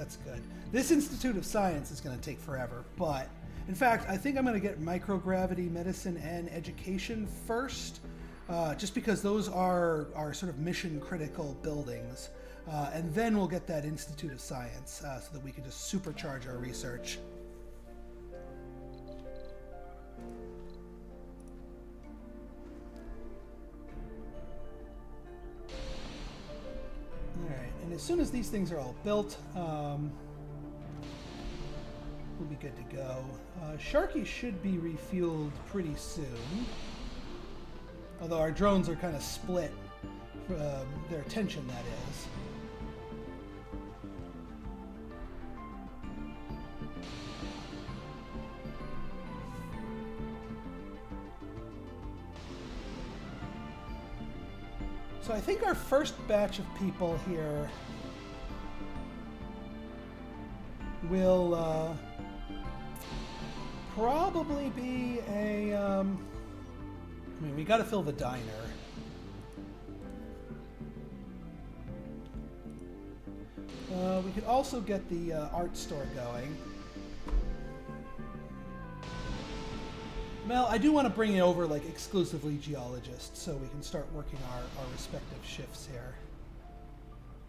that's good. This Institute of Science is going to take forever, but in fact, I think I'm going to get microgravity, medicine, and education first, just because those are sort of mission-critical buildings. And then we'll get that Institute of Science so that we can just supercharge our research. Alright, and as soon as these things are all built, we'll be good to go. Sharky should be refueled pretty soon. Although our drones are kind of split, their attention, that is. So I think our first batch of people here will probably be a... I mean, we got to fill the diner. We could also get the art store going. Mel, I do want to bring over like exclusively geologists so we can start working our respective shifts here.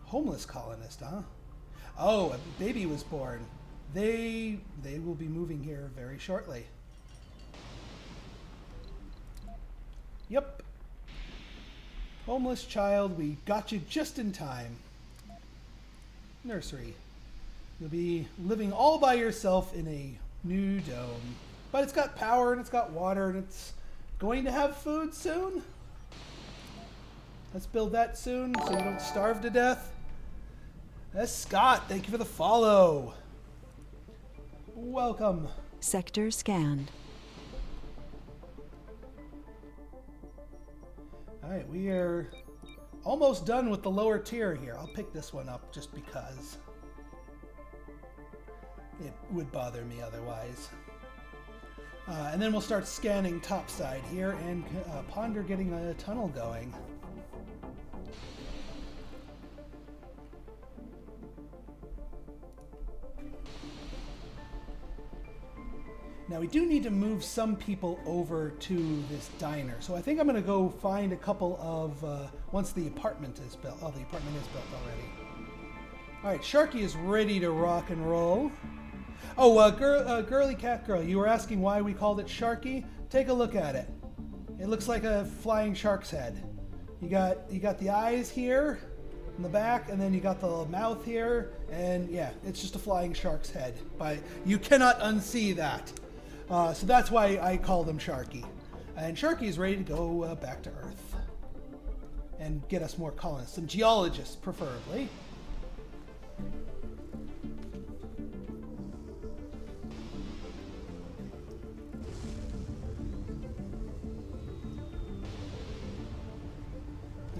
Homeless colonist, huh? Oh, a baby was born. They will be moving here very shortly. Yep. Homeless child, we got you just in time. Nursery. You'll be living all by yourself in a new dome. But it's got power and it's got water and it's going to have food soon. Let's build that soon so you don't starve to death. That's Scott. Thank you for the follow. Welcome. Sector scanned. All right, we are almost done with the lower tier here. I'll pick this one up just because it would bother me otherwise. And then we'll start scanning topside here and ponder getting a tunnel going. Now we do need to move some people over to this diner. So I think I'm going to go find a couple of, once the apartment is built. Oh, the apartment is built already. All right, Sharky is ready to rock and roll. Oh, Girly Cat Girl, you were asking why we called it Sharky? Take a look at it. It looks like a flying shark's head. You got the eyes here in the back, and then you got the mouth here, and yeah, it's just a flying shark's head. You cannot unsee that. So that's why I call them Sharky. And Sharky is ready to go back to Earth and get us more colonists, some geologists preferably.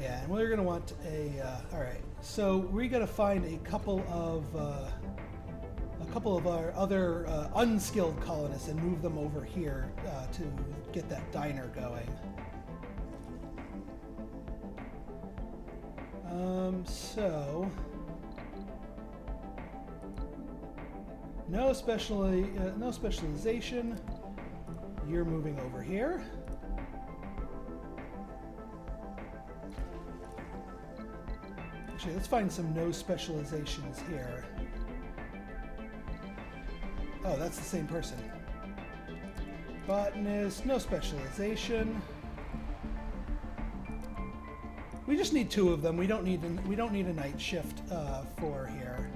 Yeah, and we're going to want all right, so we're going to find a couple of our other unskilled colonists and move them over here to get that diner going. So no specialization. You're moving over here. Actually, let's find some no specializations here. Oh, that's the same person. Botanist, no specialization. We just need two of them. We don't need a night shift for here.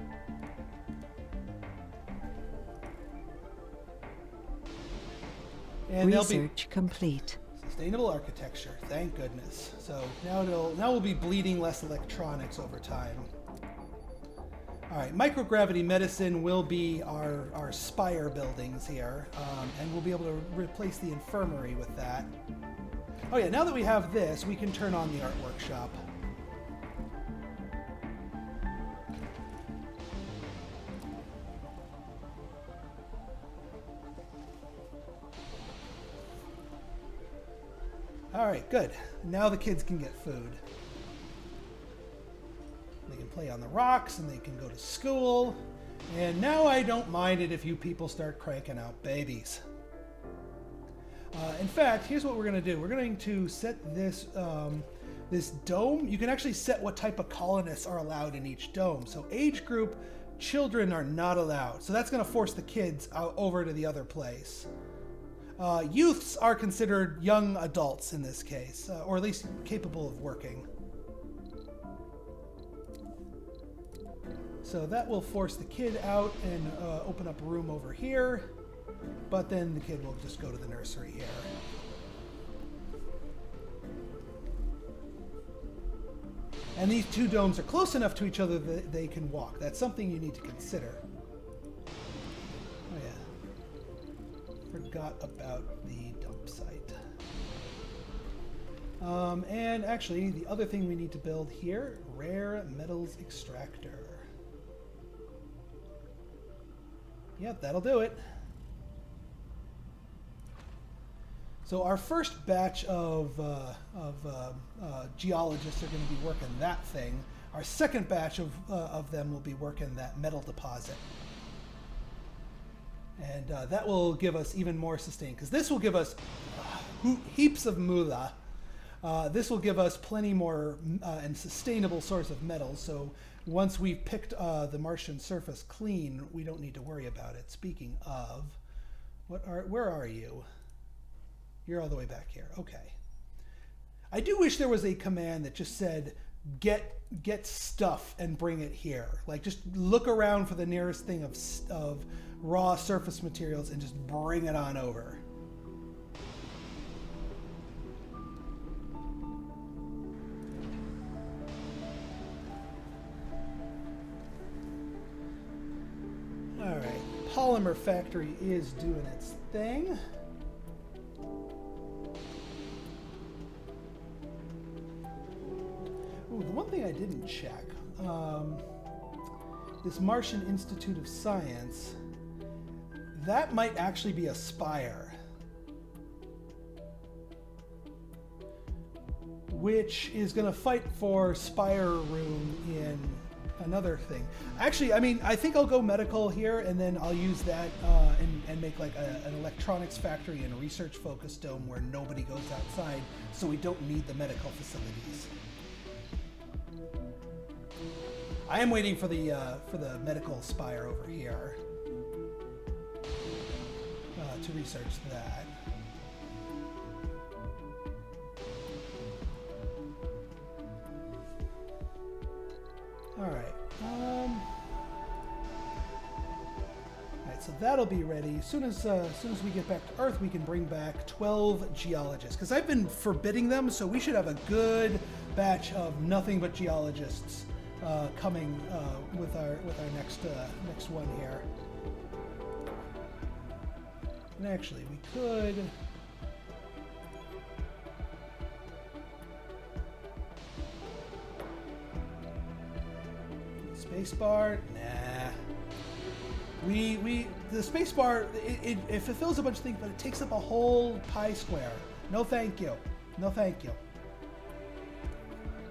And research complete. Sustainable architecture, thank goodness. So now we'll be bleeding less electronics over time. All right, microgravity medicine will be our Spire buildings here, and we'll be able to replace the infirmary with that. Oh yeah, now that we have this, we can turn on the art workshop. All right, good. Now the kids can get food. They can play on the rocks and they can go to school. And now I don't mind it if you people start cranking out babies. In fact, here's what we're going to do. We're going to set this this dome. You can actually set what type of colonists are allowed in each dome. So age group, children are not allowed. So that's going to force the kids out over to the other place. Youths are considered young adults in this case, or at least capable of working. So that will force the kid out and open up a room over here. But then the kid will just go to the nursery here. And these two domes are close enough to each other that they can walk. That's something you need to consider. Oh yeah. Forgot about the dump site. And actually, the other thing we need to build here, rare metals extractor. Yep, that'll do it. So our first batch of geologists are going to be working that thing. Our second batch of them will be working that metal deposit. And that will give us even more sustain, because this will give us heaps of moolah. This will give us plenty more and sustainable source of metals. So once we've picked the Martian surface clean, we don't need to worry about it. Speaking of, where are you? You're all the way back here. Okay. I do wish there was a command that just said, get stuff and bring it here. Like, just look around for the nearest thing of raw surface materials and just bring it on over. All right. Polymer factory is doing its thing. Ooh, the one thing I didn't check, this Martian Institute of Science, that might actually be a Spire, which is going to fight for Spire room in another thing. Actually, I mean, I think I'll go medical here, and then I'll use that and make like an electronics factory and a research-focused dome where nobody goes outside, so we don't need the medical facilities. I am waiting for the medical Spire over here to research that. All right. All right. So that'll be ready as soon as we get back to Earth. We can bring back 12 geologists, because I've been forbidding them. So we should have a good batch of nothing but geologists coming with our next one here. And actually, we could. Spacebar? Nah. The spacebar, it fulfills a bunch of things, but it takes up a whole pie square. No thank you. No thank you.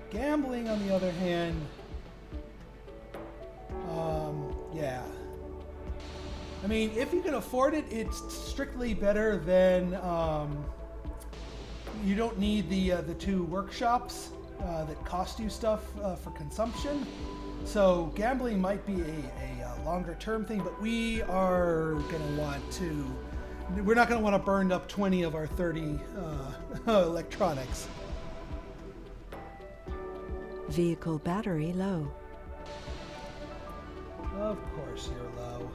Gambling, on the other hand, yeah. I mean, if you can afford it, it's strictly better than, you don't need the two workshops that cost you stuff for consumption. So gambling might be a longer term thing, but we are going to want to, we're not going to want to burn up 20 of our 30 electronics. Vehicle battery low. Of course you're low.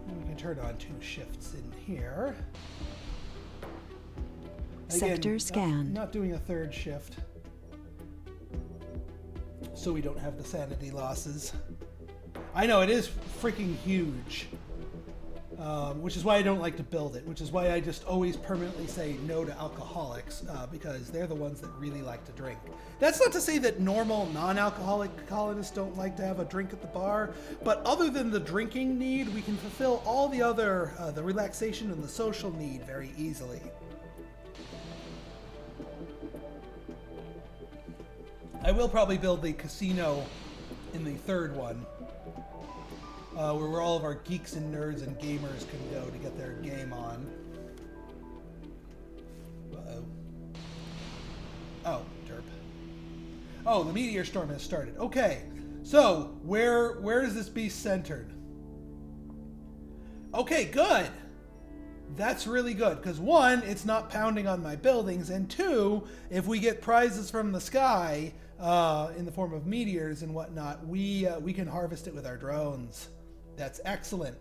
And we can turn on 2 shifts in here. Again, Sector scanned. Not doing a 3rd shift, so we don't have the sanity losses. I know, it is freaking huge. which is why I don't like to build it, which is why I just always permanently say no to alcoholics, because they're the ones that really like to drink. That's not to say that normal non-alcoholic colonists don't like to have a drink at the bar, but other than the drinking need, we can fulfill all the other, the relaxation and the social need very easily. I will probably build the casino in the third one, where all of our geeks and nerds and gamers can go to get their game on. Uh-oh. Oh, derp. Oh, the meteor storm has started. Okay, so where is this beast centered? Okay, good. That's really good, because one, it's not pounding on my buildings, and two, if we get prizes from the sky in the form of meteors and whatnot, we can harvest it with our drones. That's excellent.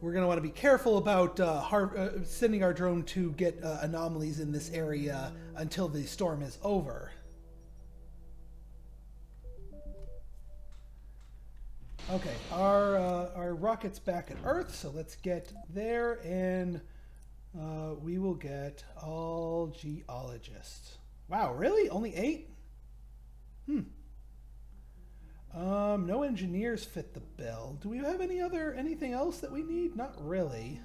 We're going to want to be careful about sending our drone to get anomalies in this area until the storm is over. Okay, our rocket's back at Earth, so let's get there, and we will get all geologists. Wow, really? Only 8? No engineers fit the bill. Do we have anything else that we need? Not really.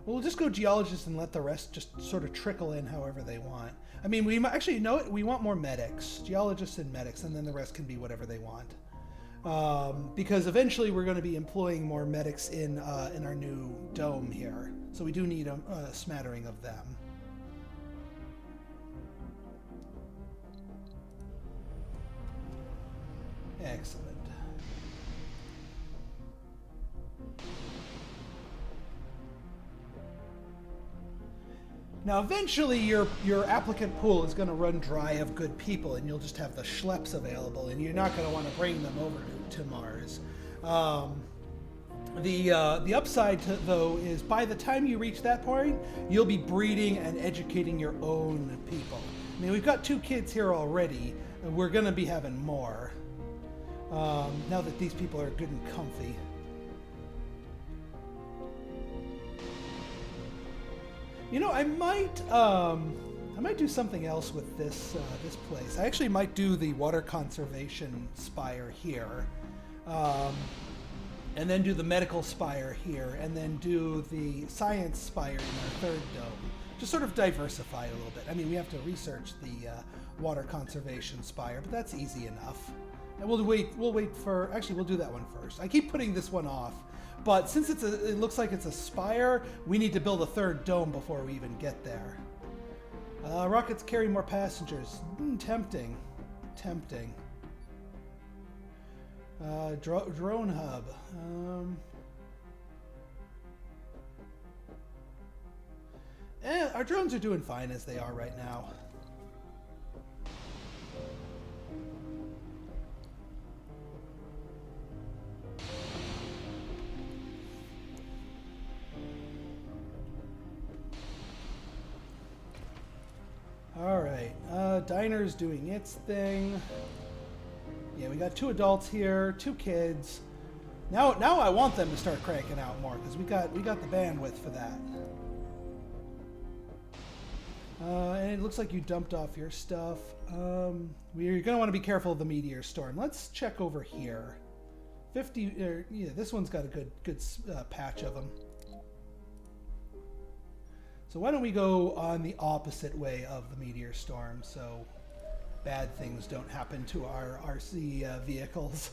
Well, we'll just go geologists and let the rest just sort of trickle in however they want. I mean, we actually know it. We want more medics, geologists and medics, and then the rest can be whatever they want. Because eventually we're going to be employing more medics in our new dome here, so we do need a smattering of them. Excellent. Now, eventually, your applicant pool is going to run dry of good people, and you'll just have the schleps available, and you're not going to want to bring them over to Mars. The upside, though, is by the time you reach that point, you'll be breeding and educating your own people. I mean, we've got 2 kids here already, and we're going to be having more. Now that these people are good and comfy. You know, I might do something else with this place. I actually might do the water conservation spire here, and then do the medical spire here, and then do the science spire in our 3rd dome. Just sort of diversify a little bit. I mean, we have to research the water conservation spire, but that's easy enough. And we'll wait for. Actually, we'll do that one first. I keep putting this one off. But since it looks like it's a spire, we need to build a 3rd dome before we even get there. Rockets carry more passengers. Tempting. Tempting. Drone hub. Our drones are doing fine as they are right now. Alright, diner's doing its thing. Yeah, we got 2 adults here, 2 kids. Now I want them to start cranking out more, because we got the bandwidth for that. And it looks like you dumped off your stuff. We're going to want to be careful of the meteor storm. Let's check over here. 50, yeah, this one's got a good patch of them. So why don't we go on the opposite way of the meteor storm, so bad things don't happen to our RC vehicles.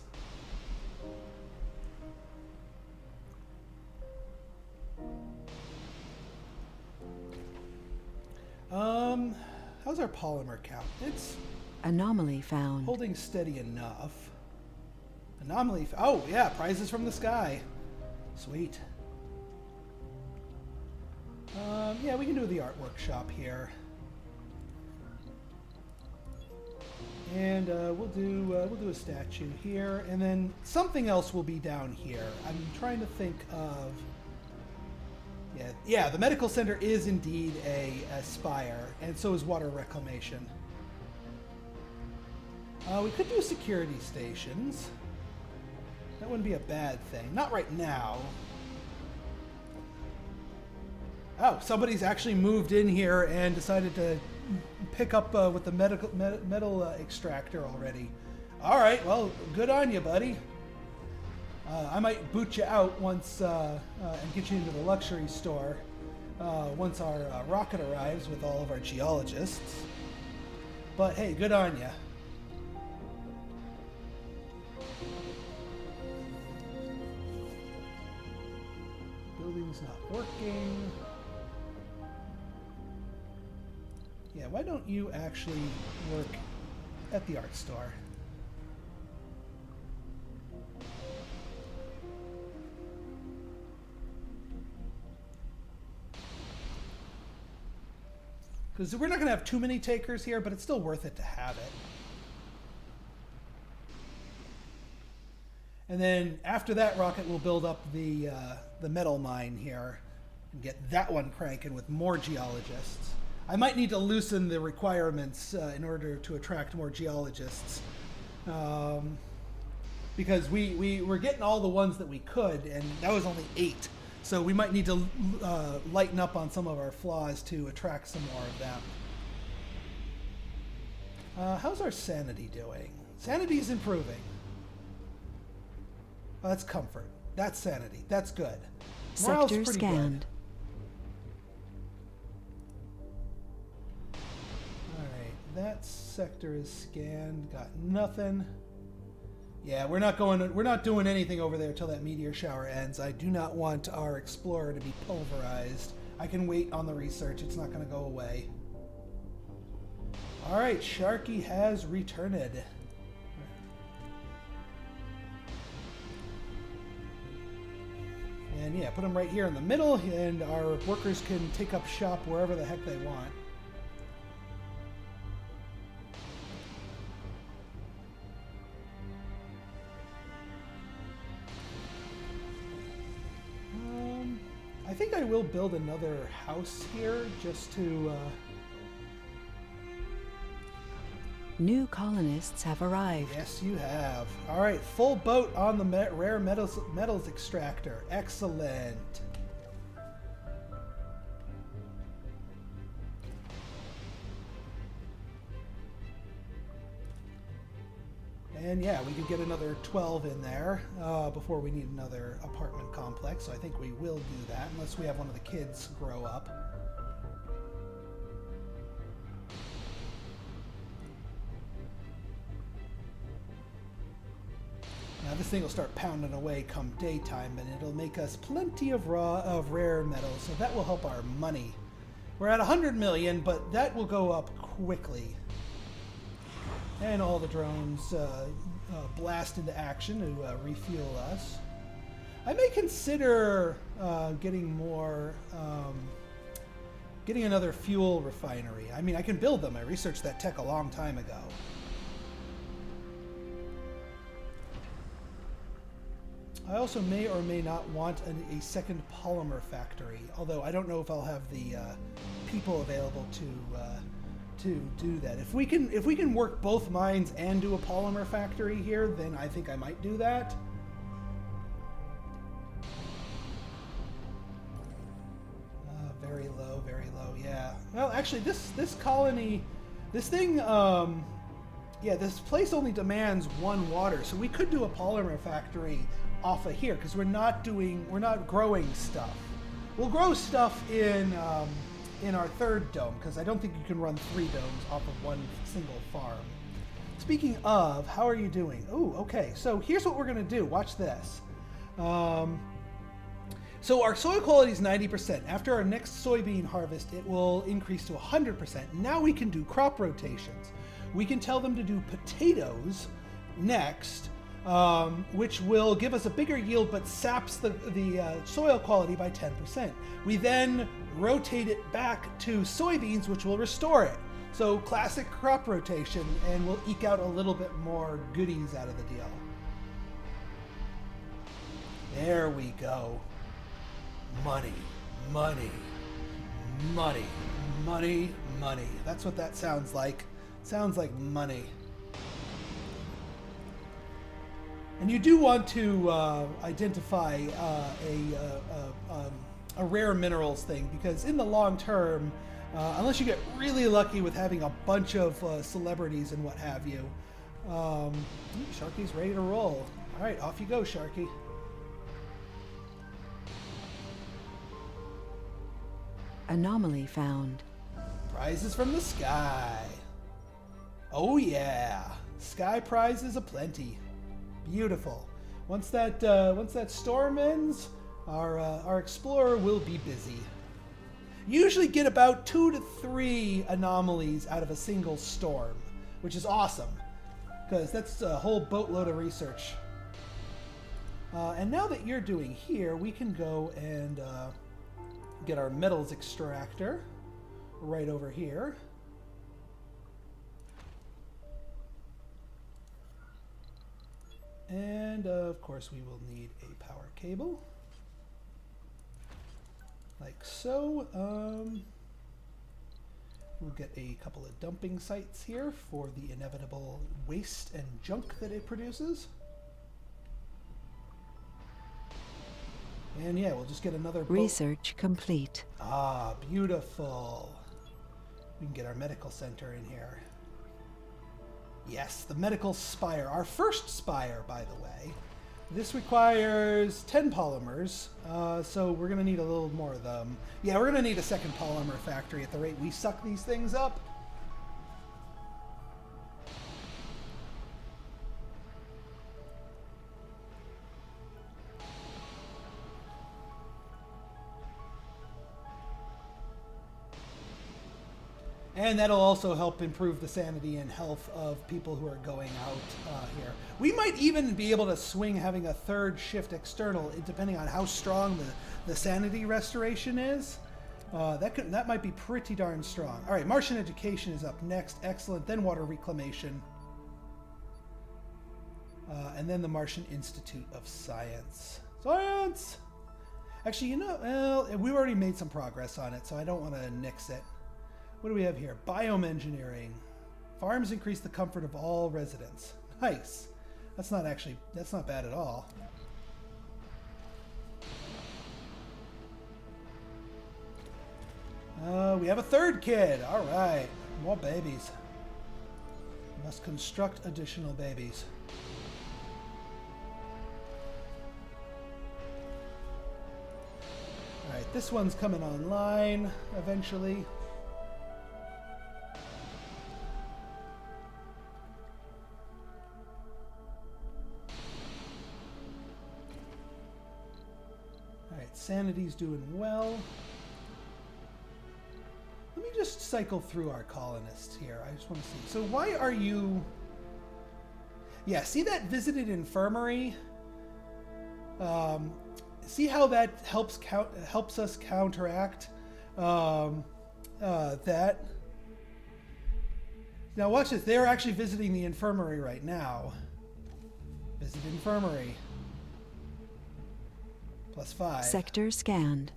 How's our polymer count? It's Anomaly found. holding steady enough. Anomaly. Oh yeah, prizes from the sky. Sweet. Yeah, we can do the art workshop here. And we'll do a statue here, and then something else will be down here. I'm trying to think of. Yeah, the medical center is indeed a spire, and so is water reclamation. We could do security stations. That wouldn't be a bad thing. Not right now. Oh, somebody's actually moved in here and decided to pick up with the metal extractor already. All right, well, good on you, buddy. I might boot you out once and get you into the luxury store once our rocket arrives with all of our geologists. But hey, good on you. Building's not working. Yeah, why don't you actually work at the art store? Because we're not going to have too many takers here, but it's still worth it to have it. And then after that rocket, we'll build up the metal mine here and get that one cranking with more geologists. I might need to loosen the requirements in order to attract more geologists. Because we were getting all the ones that we could, and that was only 8. So we might need to lighten up on some of our flaws to attract some more of them. How's our sanity doing? Sanity's improving. Oh, that's comfort. That's sanity. That's good. Morale's Sector pretty scanned. Good. All right, that sector is scanned. Got nothing. Yeah, we're not doing anything over there till that meteor shower ends. I do not want our explorer to be pulverized. I can wait on the research. It's not going to go away. All right, Sharky has returned. And yeah, put them right here in the middle, and our workers can take up shop wherever the heck they want. I think I will build another house here just to... New colonists have arrived. Yes, you have. All right, full boat on the rare metals extractor. Excellent. And yeah, we could get another 12 in there before we need another apartment complex. So I think we will do that, unless we have one of the kids grow up. Now this thing will start pounding away come daytime, and it'll make us plenty of rare metals, so that will help our money. We're at 100 million, but that will go up quickly. And all the drones blast into action to refuel us. I may consider getting another fuel refinery. I mean, I can build them. I researched that tech a long time ago. I also may or may not want a second polymer factory, although I don't know if I'll have the people available to do that. If we can work both mines and do a polymer factory here, then I think I might do that. Very low, yeah. Well, actually, this colony, this thing, yeah, this place only demands 1 water, so we could do a polymer factory off of here, because we're not growing stuff. We'll grow stuff in our 3rd dome, because I don't think you can run 3 domes off of one single farm. Speaking of, how are you doing? Oh, okay, so here's what we're going to do. Watch this. So our soil quality is 90%. After our next soybean harvest, it will increase to 100%. Now we can do crop rotations. We can tell them to do potatoes next, which will give us a bigger yield but saps the soil quality by 10%. We then rotate it back to soybeans, which will restore it. So classic crop rotation, and we'll eke out a little bit more goodies out of the deal. There we go. Money, money, money, money, money. That's what that sounds like. Sounds like money. And you do want to identify a rare minerals thing, because in the long term, unless you get really lucky with having a bunch of celebrities and what have you, Sharky's ready to roll. All right, off you go, Sharky. Anomaly found. Prizes from the sky. Oh yeah, sky prizes aplenty. Beautiful. Once that storm ends, our explorer will be busy. You usually get about 2 to 3 anomalies out of a single storm, which is awesome, because that's a whole boatload of research. And now that you're doing here, we can go and get our metals extractor right over here. And of course we will need a power cable. Like so. We'll get a couple of dumping sites here for the inevitable waste and junk that it produces. And yeah, we'll just get another boat. Research complete. Ah, beautiful. We can get our medical center in here. Yes, the medical spire. Our first spire, by the way. This requires 10 polymers, so we're going to need a little more of them. Yeah, we're going to need a second polymer factory at the rate we suck these things up. And that'll also help improve the sanity and health of people who are going out here. We might even be able to swing having a third shift external, depending on how strong the sanity restoration is. That might be pretty darn strong. All right, Martian education is up next. Excellent. Then water reclamation. And then the Martian Institute of Science. Science! Actually, you know, well, we've already made some progress on it, so I don't want to nix it. What do we have here? Biome engineering. Farms increase the comfort of all residents. Nice. That's not bad at all. We have a third kid. All right. More babies. Must construct additional babies. All right. This one's coming online eventually. Sanity's doing well. Let me just cycle through our colonists here. I just want to see. So why are you... Yeah, see that visited infirmary? See how that helps us counteract that? Now watch this. They're actually visiting the infirmary right now. Visit infirmary. +5. Sector scanned.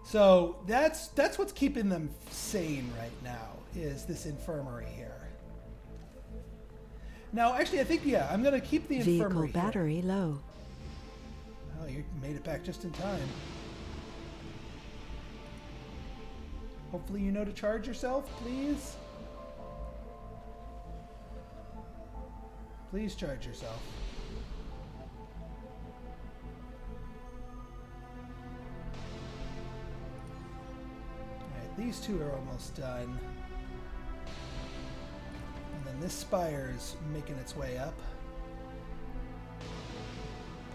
So that's what's keeping them sane right now, is this infirmary here. Now, actually, I think, yeah, I'm going to keep the infirmary Vehicle battery here. low. Oh, you made it back just in time. Hopefully you know to charge yourself, please. Please charge yourself. These two are almost done. And then this spire's making its way up.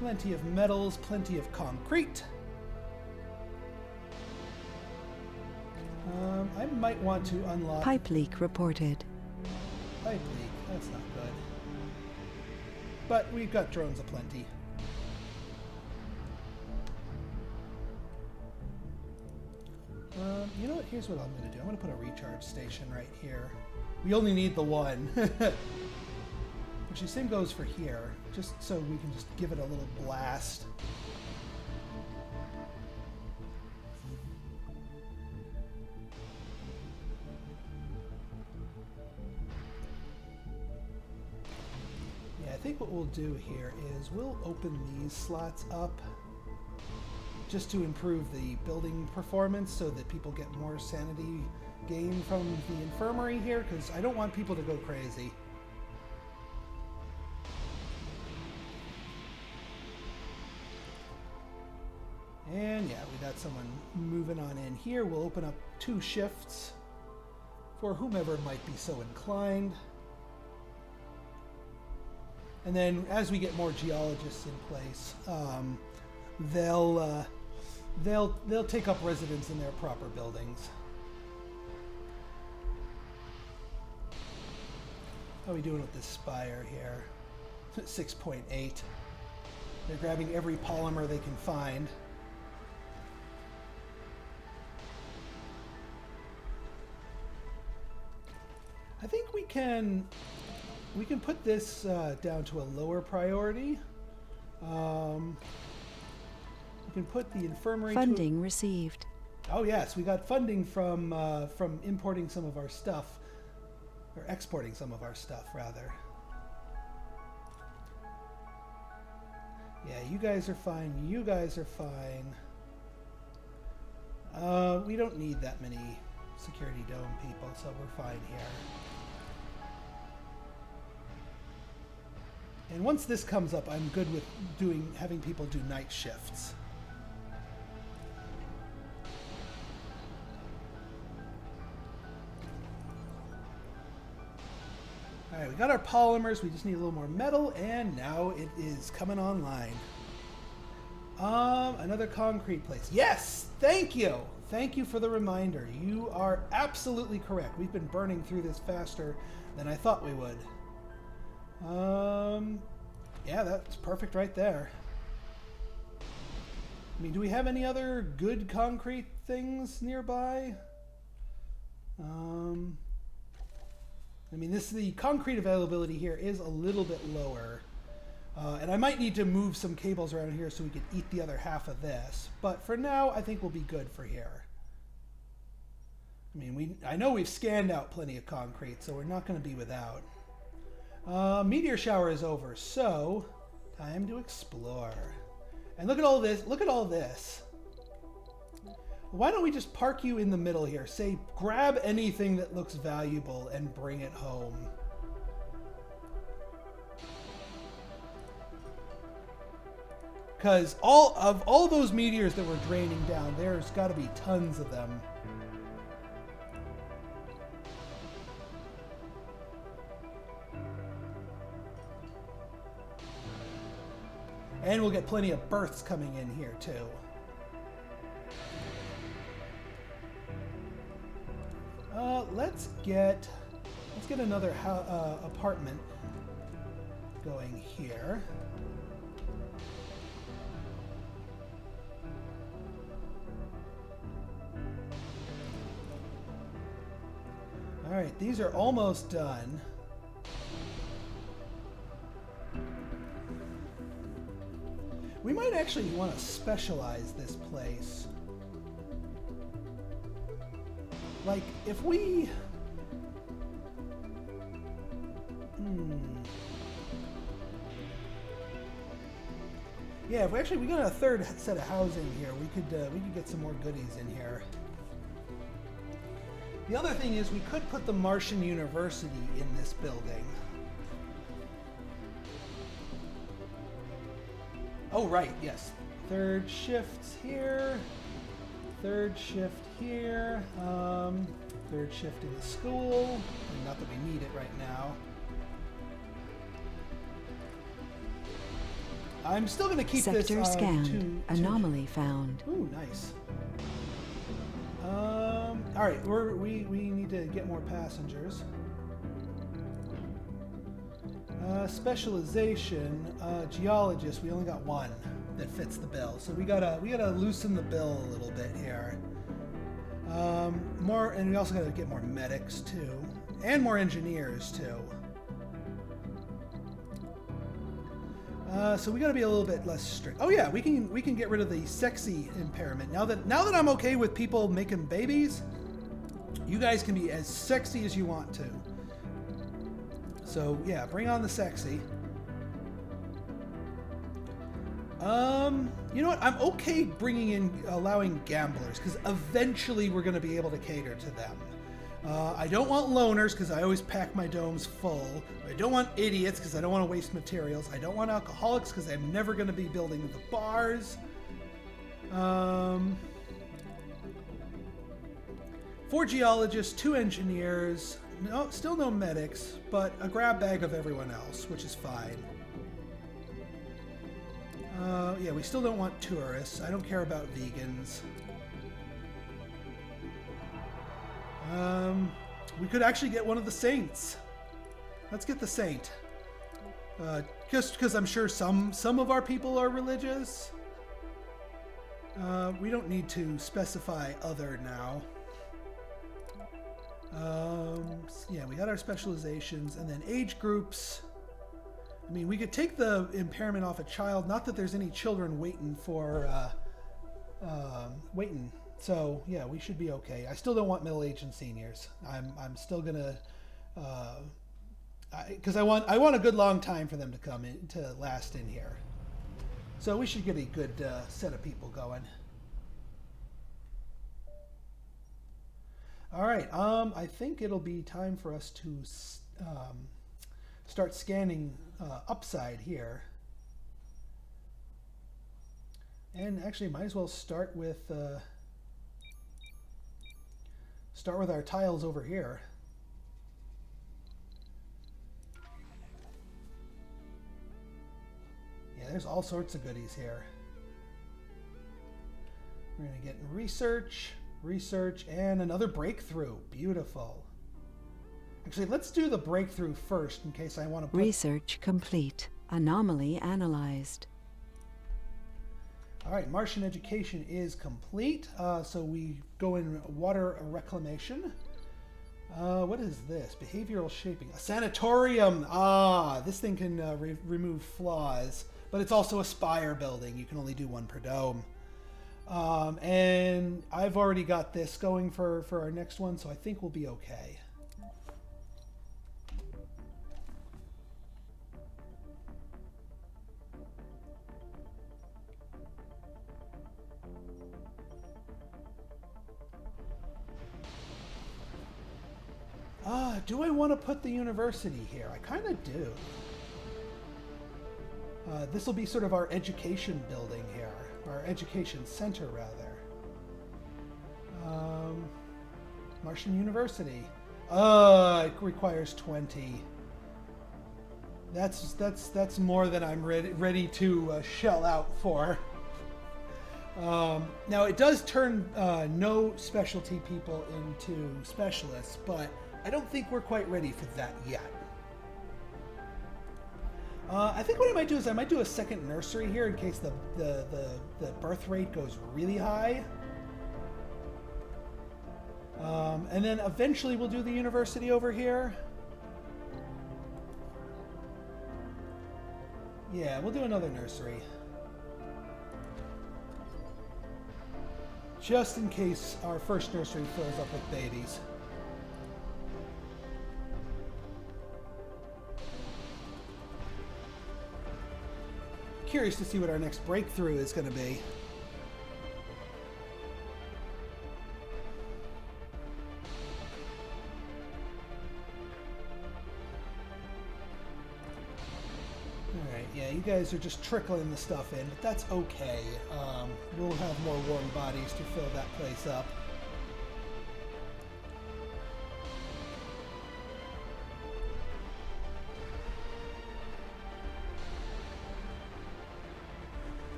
Plenty of metals, plenty of concrete. I might want to unlock... Pipe leak reported. Pipe leak, that's not good. But we've got drones aplenty. You know what? Here's what I'm going to do. I'm going to put a recharge station right here. We only need the one. Which the same goes for here, just so we can just give it a little blast. think what we'll do here is we'll open these slots up just to improve the building performance so that people get more sanity gain from the infirmary here, because I don't want people to go crazy. And yeah, we got someone moving on in here. We'll open up 2 shifts for whomever might be so inclined. And then as we get more geologists in place, they'll take up residence in their proper buildings. How are we doing with this Spire here? 6.8. They're grabbing every polymer they can find. I think we can put this down to a lower priority. We can put the infirmary Funding received. Oh yes, we got funding from importing some of our stuff, or exporting some of our stuff rather. Yeah, you guys are fine. You guys are fine. We don't need that many security dome people, so we're fine here. And once this comes up, I'm good with having people do night shifts. All right, we got our polymers. We just need a little more metal, and now it is coming online. Another concrete place. Yes, thank you. Thank you for the reminder. You are absolutely correct. We've been burning through this faster than I thought we would. Yeah, that's perfect right there. I mean, do we have any other good concrete things nearby? I mean, the concrete availability here is a little bit lower. And I might need to move some cables around here so we can eat the other half of this. But for now, I think we'll be good for here. I mean, I know we've scanned out plenty of concrete, so we're not going to be without. Meteor shower is over, so time to explore. And look at all this. Look at all this. Why don't we just park you in the middle here? Say, grab anything that looks valuable and bring it home. Because all those meteors that we're draining down, there's got to be tons of them. And we'll get plenty of berths coming in here too. Let's get another apartment going here. All right, these are almost done. We might actually want to specialize this place. Like, if we... Yeah, if we got a third set of housing here, we could get some more goodies in here. The other thing is we could put the Martian University in this building. Oh, right, yes. Third shift's here. Third shift here. Third shift in the school. Not that we need it right now. I'm still going to keep this Sector scanned. Anomaly found. Ooh, nice. All right, we need to get more passengers. Specialization, geologist. We only got one that fits the bill, so we gotta loosen the bill a little bit here. More, and we also gotta get more medics too, and more engineers too. So we gotta be a little bit less strict. Oh yeah, we can get rid of the sexy impairment now that I'm okay with people making babies. You guys can be as sexy as you want to. So yeah, bring on the sexy. You know what? I'm okay allowing gamblers, because eventually we're going to be able to cater to them. I don't want loners, because I always pack my domes full. I don't want idiots, because I don't want to waste materials. I don't want alcoholics, because I'm never going to be building the bars. 4 geologists, 2 engineers, no, still no medics, but a grab bag of everyone else, which is fine. Yeah, we still don't want tourists. I don't care about vegans. We could actually get one of the saints. Let's get the saint. Just because I'm sure some of our people are religious. We don't need to specify other now. Yeah, we got our specializations, and then age groups. I mean, we could take the impairment off a child. Not that there's any children waiting for, waiting. So yeah, we should be okay. I still don't want middle-aged and seniors. I'm still gonna, because I want a good long time for them to come in, to last in here. So we should get a good set of people going. All right. I think it'll be time for us to start scanning upside here. And actually, might as well start with our tiles over here. Yeah, there's all sorts of goodies here. We're going to get research, and another breakthrough. Beautiful. Actually, let's do the breakthrough first in case I want to put... Research complete. Anomaly analyzed. All right, Martian education is complete. So we go in water reclamation. What is this? Behavioral shaping. A sanatorium. This thing can remove flaws, but it's also a spire building. You can only do 1 per dome. And I've already got this going for our next one, so I think we'll be okay. Do I want to put the university here? I kind of do. This will be sort of our education building here. Our education center, rather. Martian University. It requires 20. That's more than I'm ready to shell out for. Now it does turn no specialty people into specialists, but I don't think we're quite ready for that yet. I think what I might do is I might do a second nursery here in case the birth rate goes really high. And then eventually we'll do the university over here. Yeah, we'll do another nursery. Just in case our first nursery fills up with babies. Curious to see what our next breakthrough is going to be. Alright, yeah, you guys are just trickling the stuff in, but that's okay. We'll have more warm bodies to fill that place up.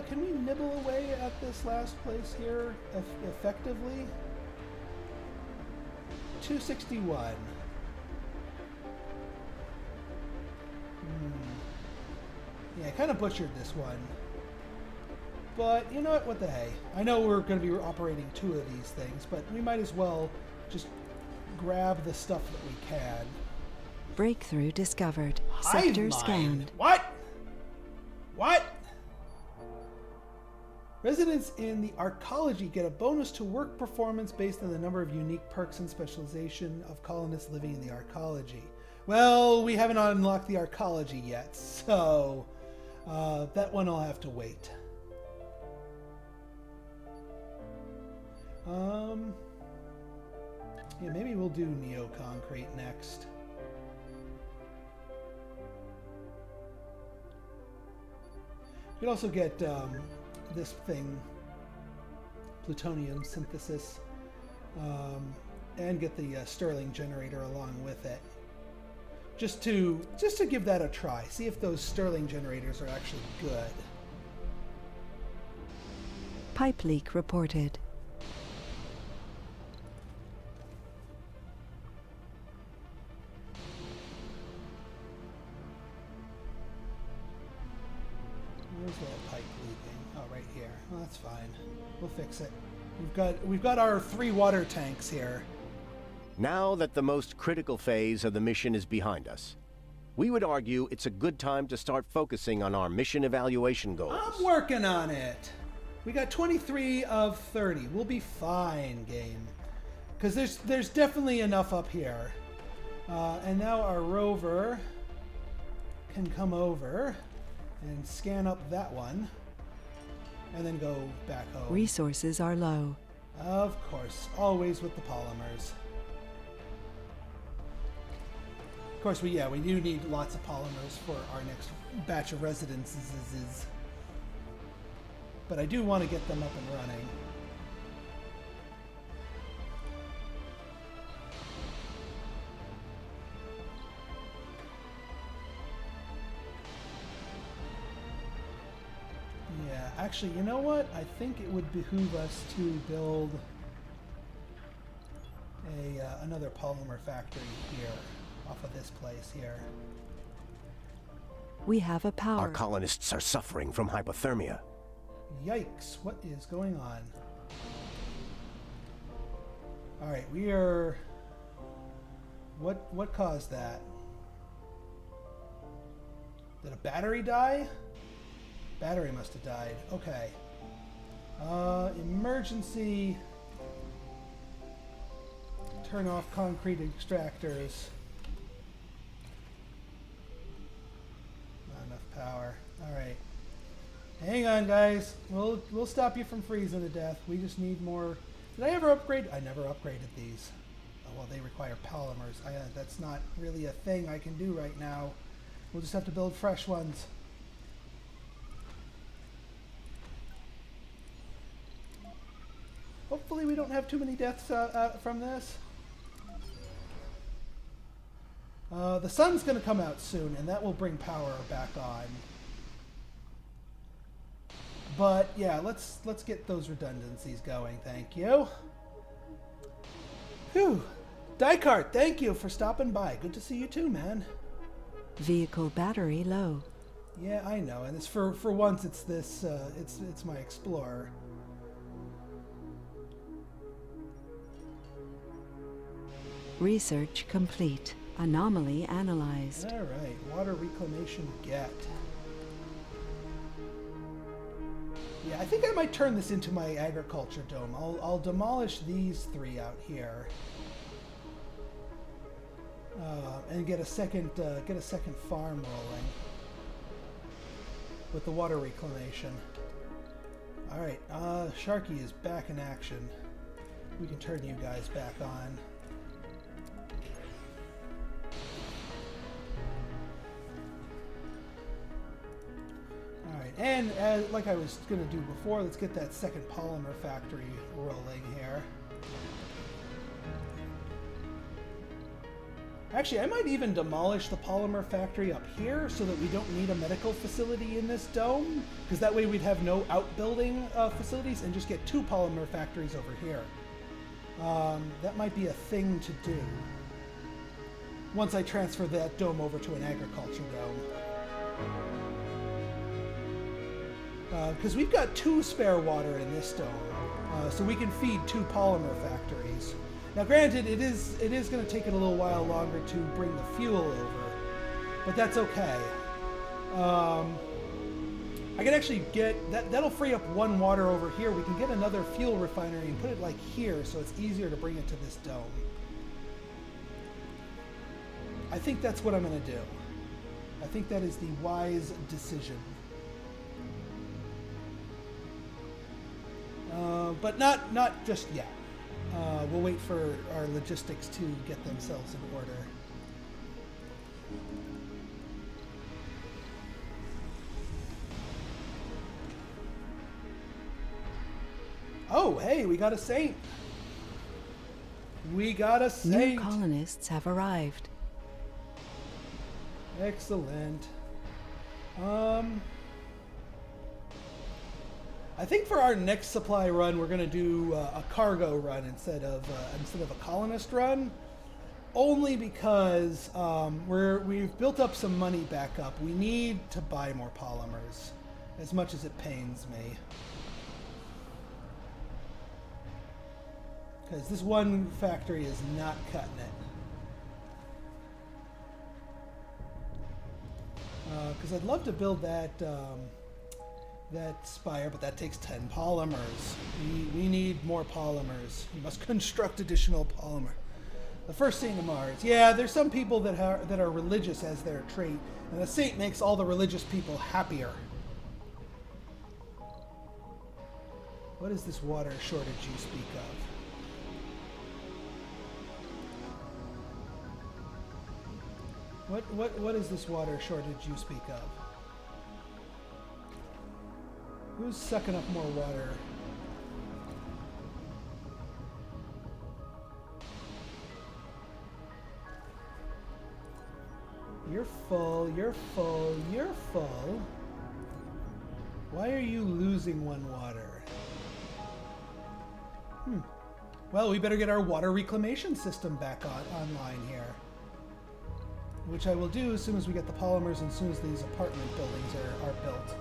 Can we nibble away at this last place here effectively? 261. Yeah, I kind of butchered this one. But you know what the hey. I know we're going to be operating 2 of these things, but we might as well just grab the stuff that we can. Breakthrough discovered. Hive Sector mind. scanned. What? What? Residents in the arcology get a bonus to work performance based on the number of unique perks and specialization of colonists living in the arcology. Well, we haven't unlocked the arcology yet, so That one I'll have to wait. Yeah, maybe we'll do Neoconcrete next. We could also get this thing, plutonium synthesis, and get the Stirling generator along with it. Just to give that a try. See if those Stirling generators are actually good. Pipe leak reported. Where's that pipe leaking? Oh, right here. Well, that's fine. We'll fix it. We've got our 3 water tanks here. Now that the most critical phase of the mission is behind us, we would argue it's a good time to start focusing on our mission evaluation goals. I'm working on it. We got 23 of 30. We'll be fine, game. Because there's definitely enough up here. And now our rover can come over and scan up that one. And then go back home. Resources are low. Of course. Always with the polymers. Of course, we do need lots of polymers for our next batch of residences. But I do want to get them up and running. Yeah, actually, you know what? I think it would behoove us to build another polymer factory here. Off of this place here. We have a power. Our colonists are suffering from hypothermia. Yikes, what is going on? Alright, we are... What caused that? Did a battery die? Battery must have died. Okay. Emergency. Turn off concrete extractors. Power. All right. Hang on, guys. We'll stop you from freezing to death. We just need more. Did I ever upgrade? I never upgraded these. Oh, well, they require polymers. That's not really a thing I can do right now. We'll just have to build fresh ones. Hopefully we don't have too many deaths from this. The sun's going to come out soon, and that will bring power back on. But yeah, let's get those redundancies going. Thank you. Whew. Dicart, thank you for stopping by. Good to see you too, man. Vehicle battery low. Yeah, I know, and it's for once it's this. It's my Explorer. Research complete. Anomaly analyzed. All right, water reclamation get. Yeah, I think I might turn this into my agriculture dome. I'll demolish these 3 out here, and get a second farm rolling with the water reclamation. All right, Sharky is back in action. We can turn you guys back on. And like I was going to do before, let's get that second polymer factory rolling here. Actually, I might even demolish the polymer factory up here so that we don't need a medical facility in this dome, because that way we'd have no outbuilding facilities and just get 2 polymer factories over here. That might be a thing to do once I transfer that dome over to an agriculture dome. Because we've got 2 spare water in this dome, so we can feed 2 polymer factories. Now, granted, it is going to take it a little while longer to bring the fuel over, but that's okay. I can actually get that'll free up 1 water over here. We can get another fuel refinery and put it like here, so it's easier to bring it to this dome. I think that's what I'm going to do. I think that is the wise decision. But not just yet. We'll wait for our logistics to get themselves in order. Oh, hey, we got a saint. We got a saint. New colonists have arrived. Excellent. I think for our next supply run, we're going to do a cargo run instead of a colonist run. Only because we've built up some money back up. We need to buy more polymers, as much as it pains me. Because this one factory is not cutting it. Because I'd love to build that Spire, but that takes 10 polymers. We need more polymers. We must construct additional polymer. The first saint of Mars. Yeah, there's some people that are religious as their trait, and a saint makes all the religious people happier. What is this water shortage you speak of? What is this water shortage you speak of? Who's sucking up more water? You're full, you're full, you're full. Why are you losing one water? Well, we better get our water reclamation system back online here. Which I will do as soon as we get the polymers and as soon as these apartment buildings are built.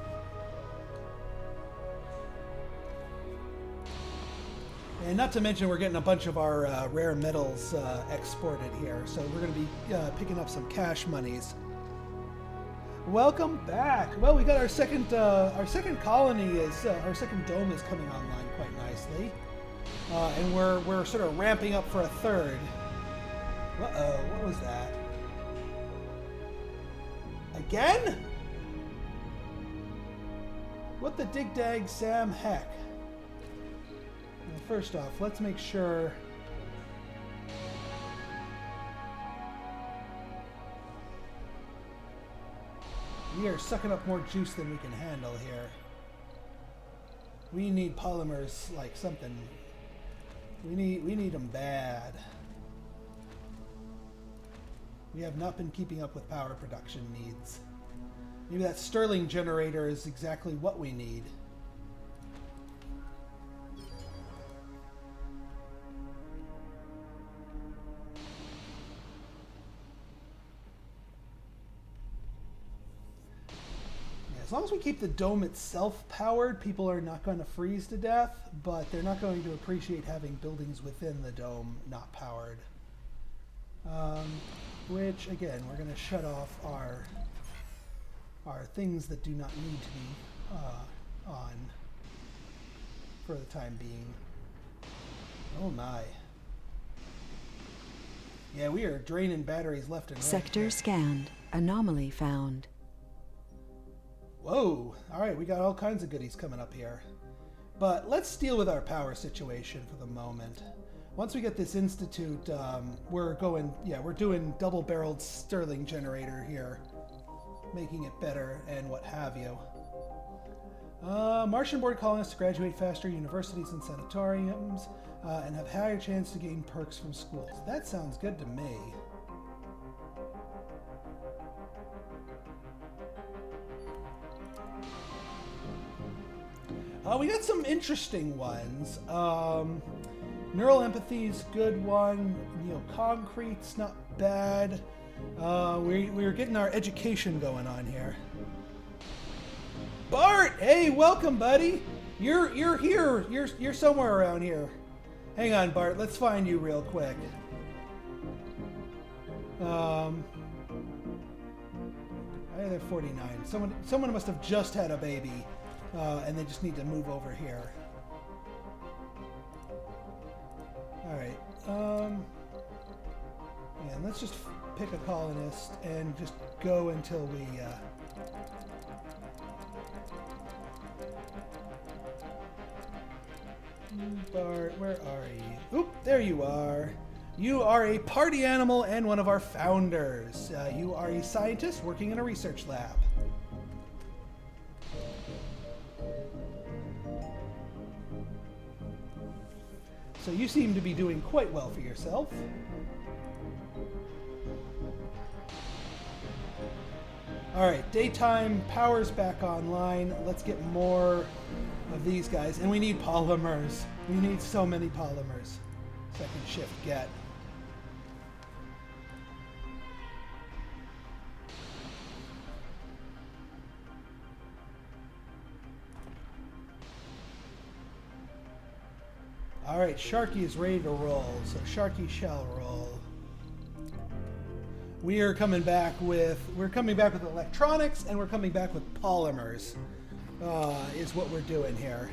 And not to mention we're getting a bunch of our rare metals exported here, so we're going to be picking up some cash monies. Welcome back. Well, we got our second colony our second dome is coming online quite nicely, and we're sort of ramping up for a third. Uh-oh, what was that? Again? What the dig-dag Sam heck? Well, first off, let's make sure... We are sucking up more juice than we can handle here. We need polymers like something. We need them bad. We have not been keeping up with power production needs. Maybe that Stirling generator is exactly what we need. As long as we keep the dome itself powered, people are not going to freeze to death, but they're not going to appreciate having buildings within the dome not powered. Which, again, we're going to shut off our things that do not need to be on for the time being. Oh my. Yeah, we are draining batteries left and right. Sector scanned. Anomaly found. Whoa! Alright, we got all kinds of goodies coming up here. But let's deal with our power situation for the moment. Once we get this institute, we're doing double-barreled Stirling generator here, making it better and what have you. Martian born colonists graduate faster universities and sanatoriums, and have higher chance to gain perks from schools. That sounds good to me. We got some interesting ones. Neural empathy's good one. Concrete's not bad. We're getting our education going on here. Bart, hey, welcome, buddy. You're here. You're somewhere around here. Hang on, Bart. Let's find you real quick. They're 49. Someone must have just had a baby, and they just need to move over here. All right. And let's just pick a colonist and just go until we. Oop, there you are. You are a party animal and one of our founders. You are a scientist working in a research lab. So you seem to be doing quite well for yourself. Alright, daytime power's back online. Let's get more of these guys. And we need polymers. We need so many polymers. Second shift get. Alright, Sharky is ready to roll, so Sharky shall roll. We're coming back with electronics, and we're coming back with polymers, is what we're doing here.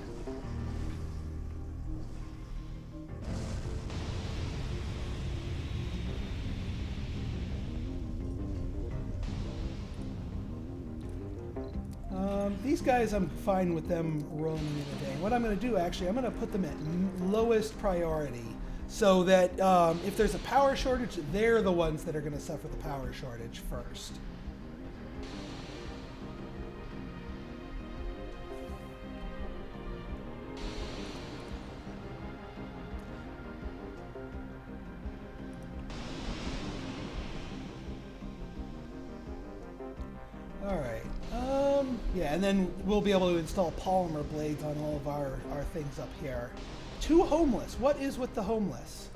These guys, I'm fine with them rolling in the day. What I'm going to do, actually, I'm going to put them at lowest priority so that if there's a power shortage, they're the ones that are going to suffer the power shortage first. All right. Yeah, and then we'll be able to install polymer blades on all of our things up here. 2 homeless. What is with the homeless?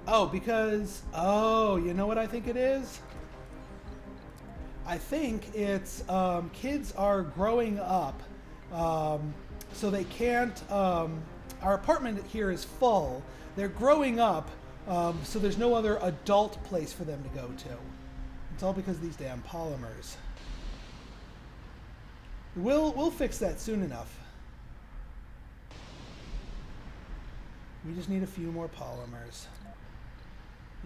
Oh, because... Oh, you know what I think it is? I think it's kids are growing up, so they can't... our apartment here is full. They're growing up, so there's no other adult place for them to go to. It's all because of these damn polymers. We'll fix that soon enough. We just need a few more polymers.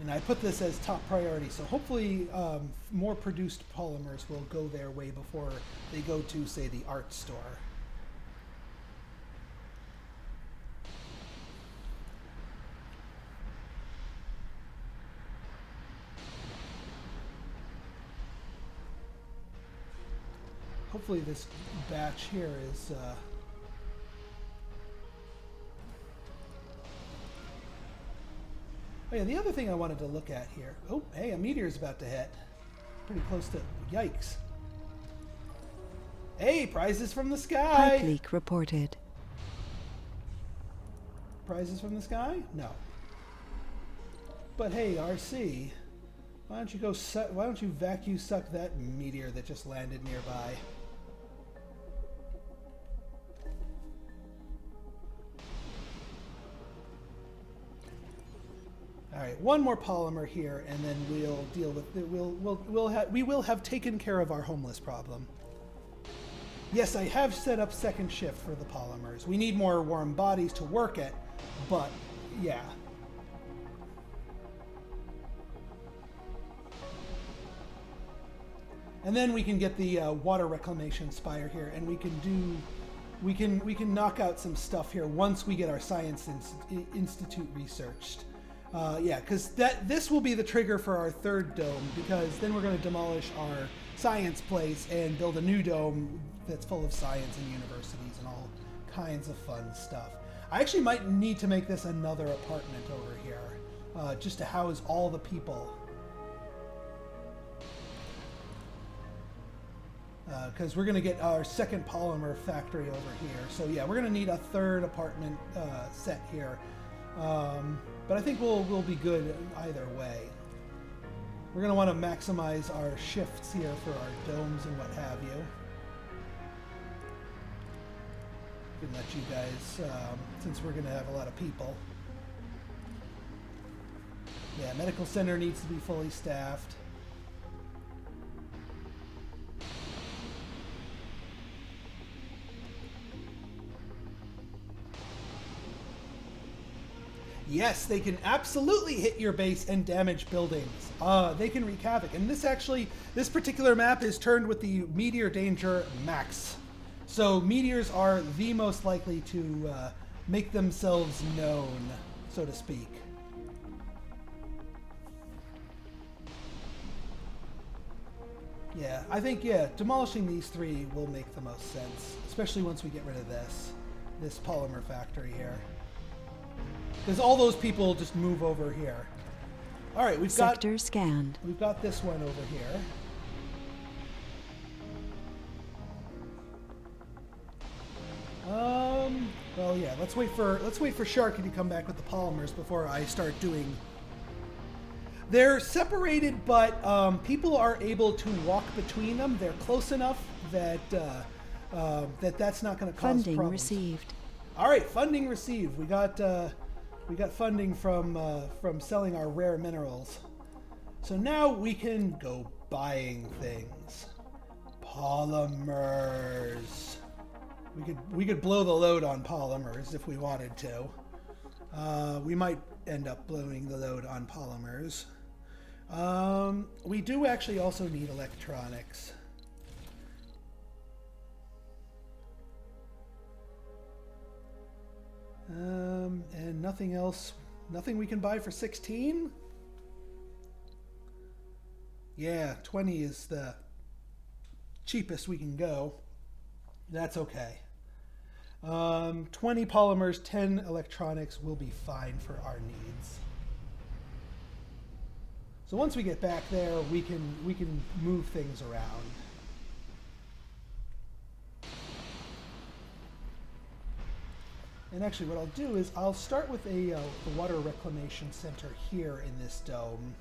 And I put this as top priority, so hopefully more produced polymers will go their way before they go to, say, the art store. Hopefully this batch here is... Oh yeah, the other thing I wanted to look at here... Oh, hey, a meteor's about to hit. Pretty close to... Yikes. Hey, prizes from the sky! Pipe leak reported. Prizes from the sky? No. But hey, RC, why don't you vacuum suck that meteor that just landed nearby? All right, one more polymer here, and then we'll deal with it. We will have taken care of our homeless problem. Yes, I have set up second shift for the polymers. We need more warm bodies to work it, but yeah. And then we can get the water reclamation spire here, and we can knock out some stuff here once we get our science institute researched. Yeah, because this will be the trigger for our third dome, because then we're going to demolish our science place and build a new dome that's full of science and universities and all kinds of fun stuff. I actually might need to make this another apartment over here, just to house all the people. Because we're going to get our second polymer factory over here. So yeah, we're going to need a third apartment set here. But I think we'll be good either way. We're going to want to maximize our shifts here for our domes and what have you. Can let you guys, since we're going to have a lot of people. Yeah, medical center needs to be fully staffed. Yes, they can absolutely hit your base and damage buildings. They can wreak havoc. And this particular map is turned with the meteor danger max. So meteors are the most likely to make themselves known, so to speak. Yeah, I think, demolishing these three will make the most sense, especially once we get rid of this polymer factory here. Because all those people just move over here. All right, Sector scanned. We've got this one over here. Well, yeah. Let's wait for Sharky to come back with the polymers before I start doing. They're separated, but people are able to walk between them. They're close enough that that's not going to cause Funding problems. received. All right, funding received. We got funding from selling our rare minerals. So now we can go buying things. Polymers. We could blow the load on polymers if we wanted to. We might end up blowing the load on polymers. We do actually also need electronics. And nothing else. Nothing we can buy for 16? Yeah, 20 is the cheapest we can go. That's okay. 20 polymers, 10 electronics will be fine for our needs. So once we get back there, we can move things around. And actually what I'll do is I'll start with the water reclamation center here in this dome.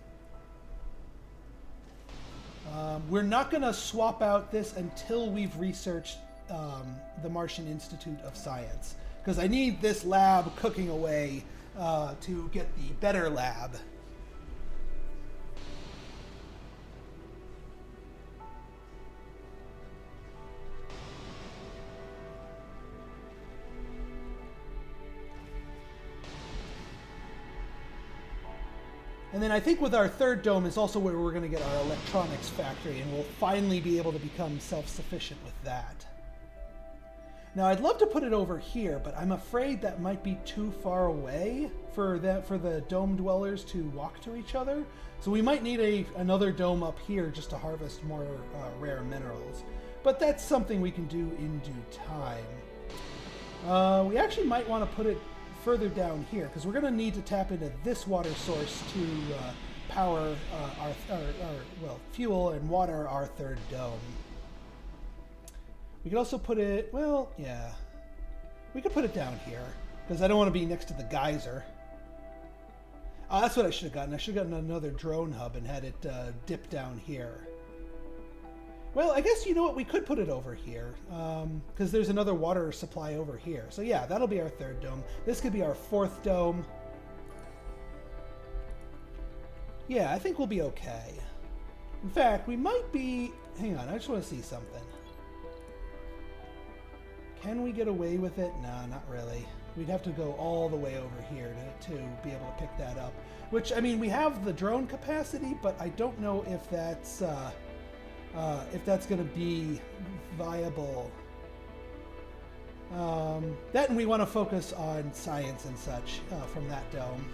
We're not going to swap out this until we've researched the Martian Institute of Science, because I need this lab cooking away to get the better lab. And then I think with our third dome is also where we're going to get our electronics factory, and we'll finally be able to become self-sufficient with that. Now I'd love to put it over here, but I'm afraid that might be too far away for the dome dwellers to walk to each other. So we might need another dome up here just to harvest more rare minerals. But that's something we can do in due time. We actually might want to put it further down here, because we're going to need to tap into this water source to power fuel and water our third dome. We could also put it, well, yeah, we could put it down here, because I don't want to be next to the geyser. Oh, that's what I should have gotten. I should have gotten another drone hub and had it dip down here. Well, I guess, you know what, we could put it over here, because there's another water supply over here. So yeah, that'll be our third dome. This could be our fourth dome. Yeah, I think we'll be okay. In fact, we might be... Hang on, I just want to see something. Can we get away with it? No, not really. We'd have to go all the way over here to be able to pick that up. Which, I mean, we have the drone capacity, but I don't know if that's going to be viable. That, and we want to focus on science and such from that dome.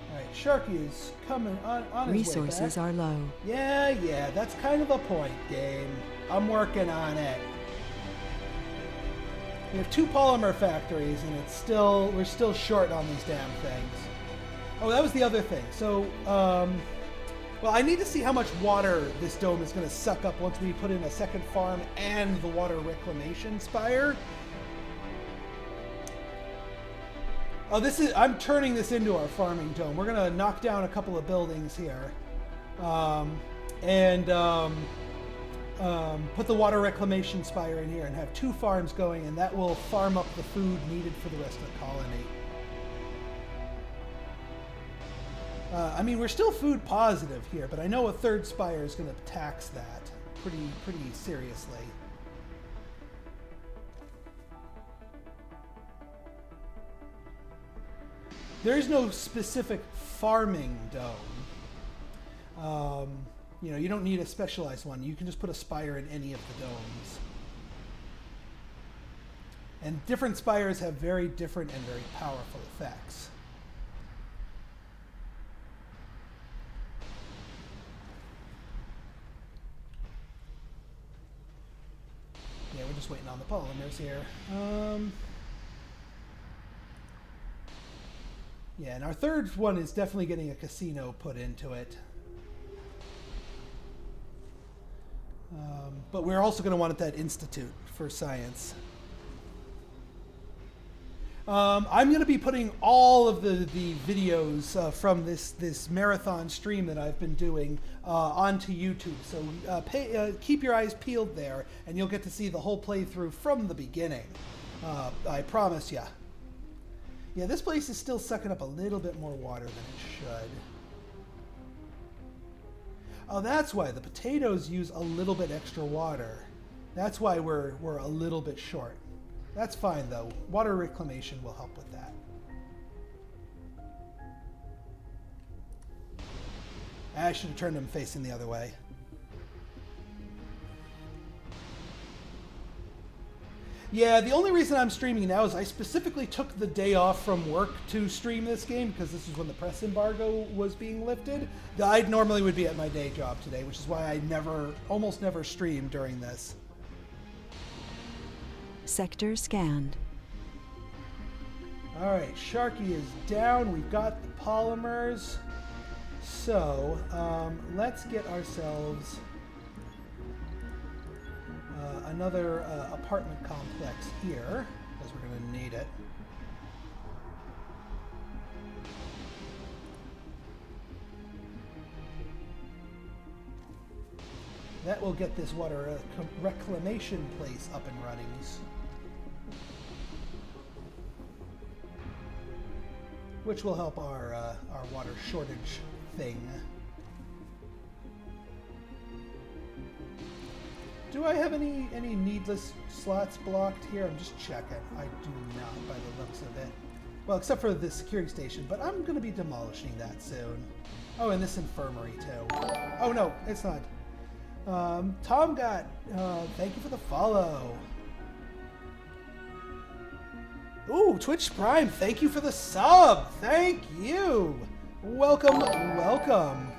Alright, Sharky is coming on his way back. Resources are low. Yeah, that's kind of the point, game. I'm working on it. We have 2 polymer factories, and we're still short on these damn things. Oh, that was the other thing. So, well, I need to see how much water this dome is going to suck up once we put in a second farm and the water reclamation spire. Oh, I'm turning this into our farming dome. We're going to knock down a couple of buildings here. And put the water reclamation spire in here and have 2 farms going, and that will farm up the food needed for the rest of the colony. I mean, we're still food positive here, but I know a third spire is going to tax that pretty seriously. There is no specific farming dome. You know, you don't need a specialized one. You can just put a spire in any of the domes. And different spires have very different and very powerful effects. Yeah, we're just waiting on the polymers here. Yeah, and our third one is definitely getting a casino put into it. But we're also going to want that institute for science. I'm going to be putting all of the videos from this marathon stream that I've been doing onto YouTube. So keep your eyes peeled there, and you'll get to see the whole playthrough from the beginning. I promise ya. Yeah, this place is still sucking up a little bit more water than it should. Oh, that's why the potatoes use a little bit extra water. That's why we're a little bit short. That's fine, though. Water reclamation will help with that. I should have turned them facing the other way. Yeah, the only reason I'm streaming now is I specifically took the day off from work to stream this game because this is when the press embargo was being lifted. I normally would be at my day job today, which is why I almost never stream during this. Sector scanned. All right, Sharky is down. We've got the polymers. So let's get ourselves another apartment complex here, because we're going to need it. That will get this water reclamation place up and running. Which will help our water shortage thing. Do I have any needless slots blocked here? I'm just checking. I do not, by the looks of it. Well, except for the security station, but I'm going to be demolishing that soon. Oh, and this infirmary too. Oh no, it's not. Tom got, thank you for the follow. Ooh, Twitch Prime, thank you for the sub. Thank you. Welcome, welcome.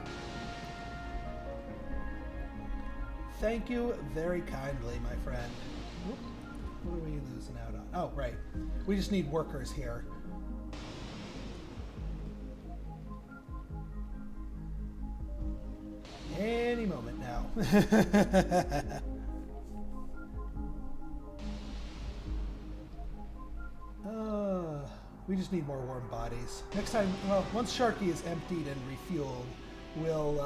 Thank you very kindly, my friend. Oop, what are we losing out on? Oh, right. We just need workers here. Any moment now. We just need more warm bodies. Next time, well, once Sharky is emptied and refueled, we'll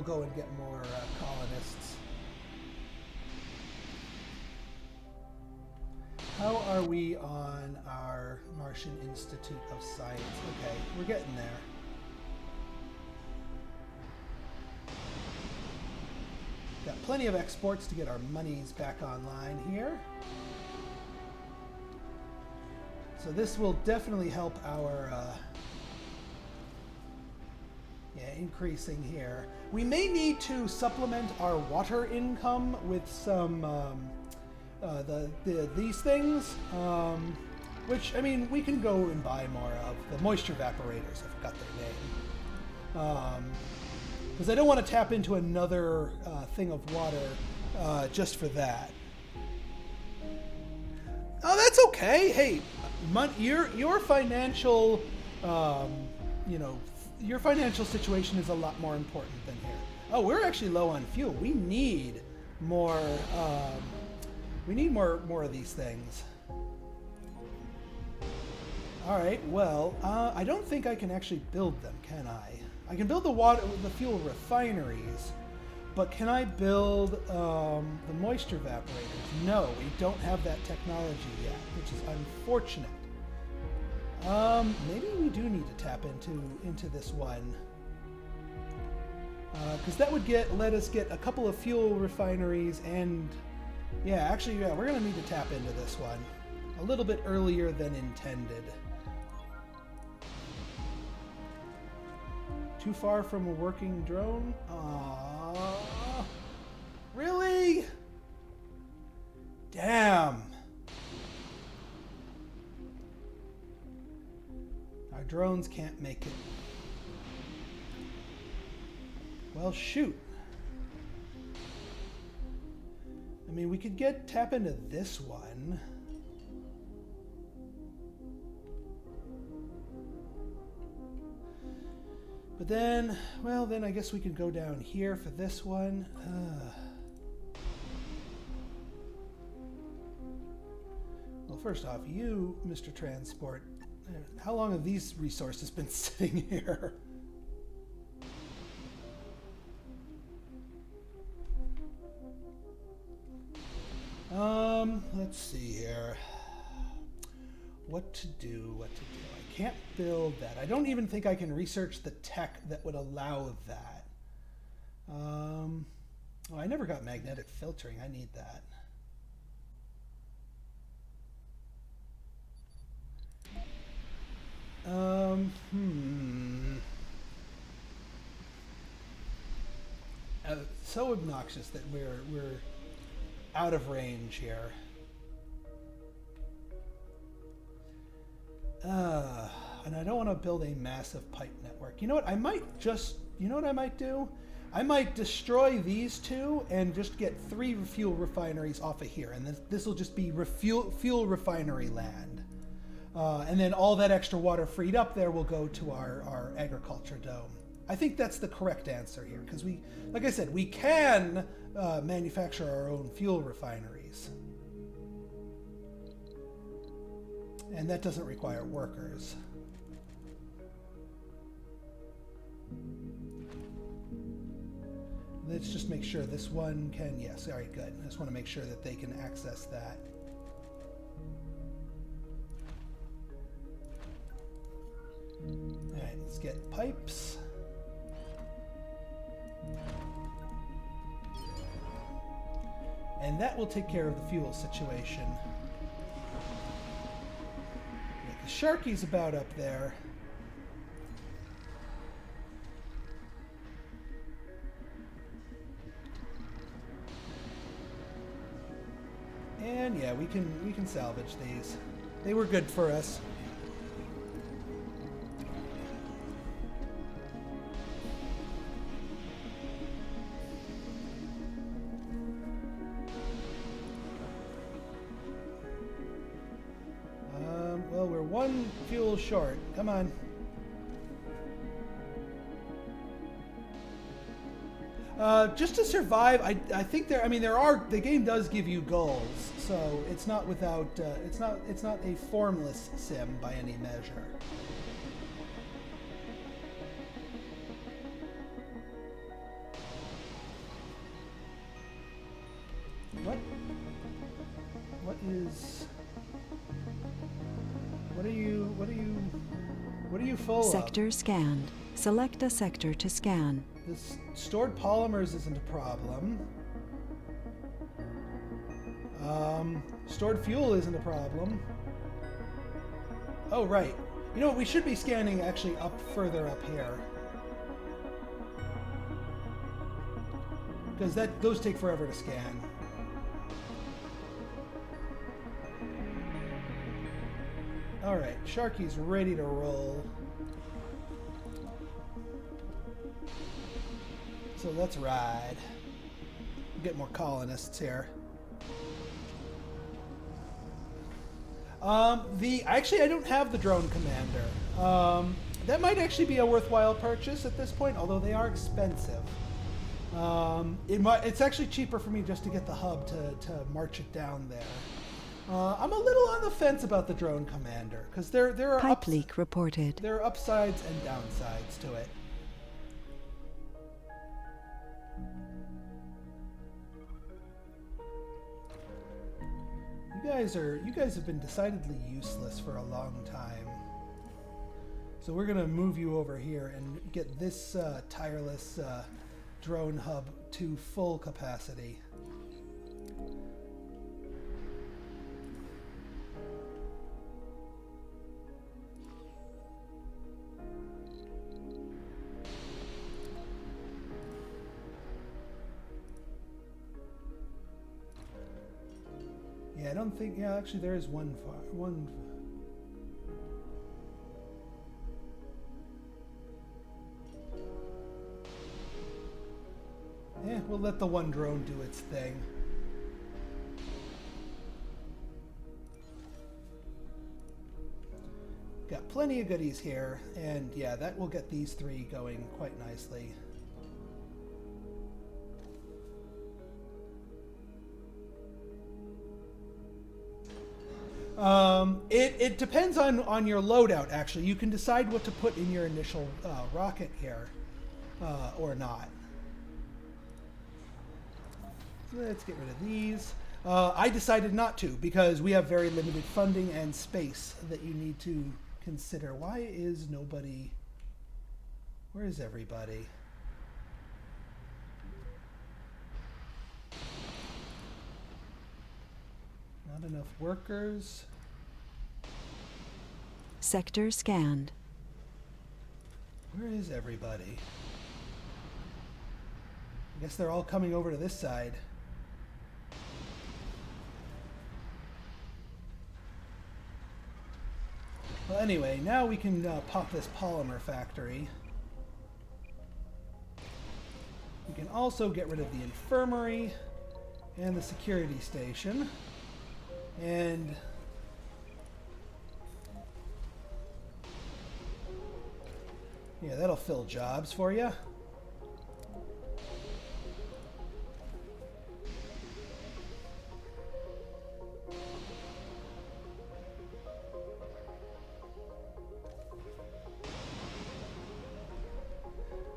go and get more colonists. How are we on our Martian Institute of Science? Okay, we're getting there. Got plenty of exports to get our monies back online here. So this will definitely help our increasing here. We may need to supplement our water income with some these things, which, I mean, we can go and buy more of. The moisture evaporators, I forgot their name. Because I don't want to tap into another thing of water just for that. Oh, that's okay. Hey, your financial, your financial situation is a lot more important than here. Oh, we're actually low on fuel. We need more. We need more of these things. All right. Well, I don't think I can actually build them, can I? I can build the fuel refineries, but can I build the moisture evaporators? No, we don't have that technology yet, which is unfortunate. Maybe we do need to tap into this one, because that would let us get a couple of fuel refineries, and we're gonna need to tap into this one a little bit earlier than intended. Too far from a working drone? Aww. Really? Damn. Our drones can't make it. Well, shoot. I mean, we could tap into this one. But then, well, then I guess we could go down here for this one. Well, first off, you, Mr. Transport, how long have these resources been sitting here? Let's see here. What to do. I can't build that. I don't even think I can research the tech that would allow that. Oh, I never got magnetic filtering. I need that. So obnoxious that we're out of range here. And I don't want to build a massive pipe network. You know what? I might do? I might destroy these two and just get 3 fuel refineries off of here. And this will just be fuel refinery land. And then all that extra water freed up there will go to our agriculture dome. I think that's the correct answer here. Because like I said, we can manufacture our own fuel refineries. And that doesn't require workers. Let's just make sure this one can, yes, all right, good. I just want to make sure that they can access that. All right, let's get pipes. And that will take care of the fuel situation. The Sharky's about up there. And yeah, we can salvage these. They were good for us. Well, we're 1 fuel short. Come on. Just to survive, I think the game does give you goals, so it's not without, it's not a formless sim by any measure. What are you full of? Sector scanned. Select a sector to scan. This stored polymers isn't a problem. Stored fuel isn't a problem. Oh, right. You know what? We should be scanning actually further up here. Because those take forever to scan. Alright, Sharky's ready to roll. So let's ride. Get more colonists here. Actually, I don't have the drone commander. That might actually be a worthwhile purchase at this point, although they are expensive. It's actually cheaper for me just to get the hub to march it down there. I'm a little on the fence about the drone commander because there are pipe leak reported. There are upsides and downsides to it. You guys have been decidedly useless for a long time. So we're gonna move you over here and get this tireless drone hub to full capacity. don't think... Yeah, actually there is one... Yeah, we'll let the one drone do its thing. Got plenty of goodies here, and yeah, that will get these three going quite nicely. It depends on your loadout, actually. You can decide what to put in your initial rocket here, or not. Let's get rid of these. I decided not to, because we have very limited funding and space that you need to consider. Why is nobody... Where is everybody? Not enough workers. Sector scanned. Where is everybody? I guess they're all coming over to this side. Well, anyway, now we can pop this polymer factory. We can also get rid of the infirmary and the security station. And yeah, that'll fill jobs for you.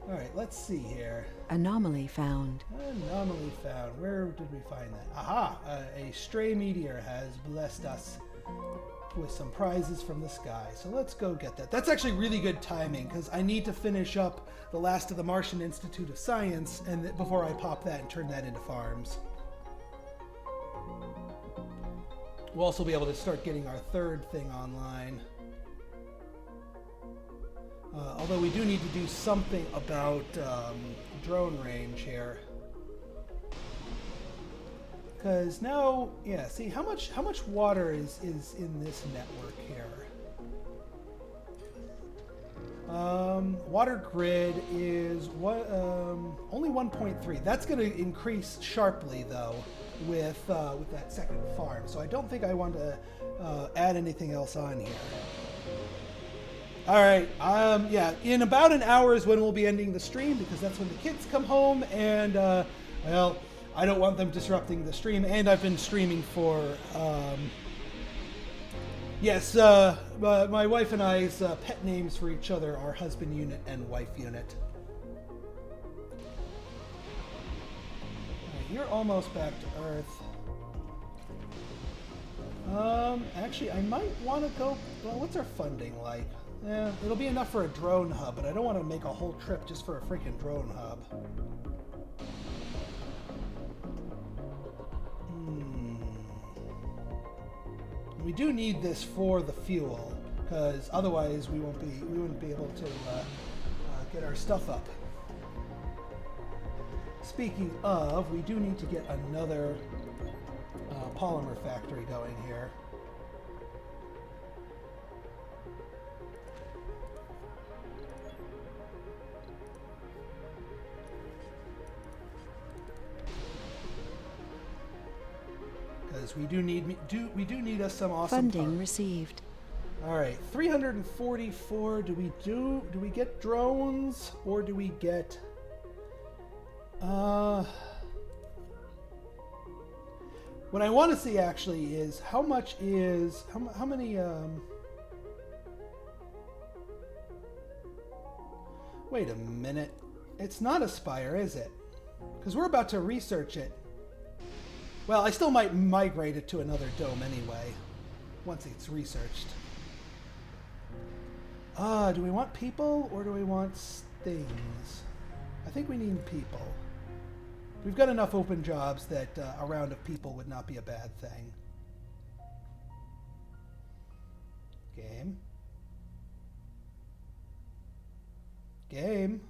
All right, let's see here. Anomaly found. Anomaly found. Where did we find that? Aha! A stray meteor has blessed us with some prizes from the sky. So let's go get that. That's actually really good timing, because I need to finish up the last of the Martian Institute of Science and before I pop that and turn that into farms. We'll also be able to start getting our third thing online. Although we do need to do something about drone range here. Because now, yeah, see how much water is in this network here. Water grid is only 1.3. That's going to increase sharply though with that second farm. So I don't think I want to add anything else on here. All right, yeah, in about an hour is when we'll be ending the stream, because that's when the kids come home, and, well, I don't want them disrupting the stream, and I've been streaming for, yes, my wife and I's pet names for each other are husband unit and wife unit. All right, you're almost back to Earth. Actually, I might want to go, well, what's our funding like? Yeah, it'll be enough for a drone hub, but I don't want to make a whole trip just for a freaking drone hub. We do need this for the fuel, because otherwise we wouldn't be able to get our stuff up. Speaking of, we do need to get another polymer factory going here. We do need us some awesome funding parts. Received. All right, 344. Do we get drones, or do we get what I want to see actually is how much is how many wait a minute. It's not a Spire, is it? Because we're about to research it. Well, I still might migrate it to another dome anyway, once it's researched. Do we want people or do we want things? I think we need people. We've got enough open jobs that a round of people would not be a bad thing. Game. Game.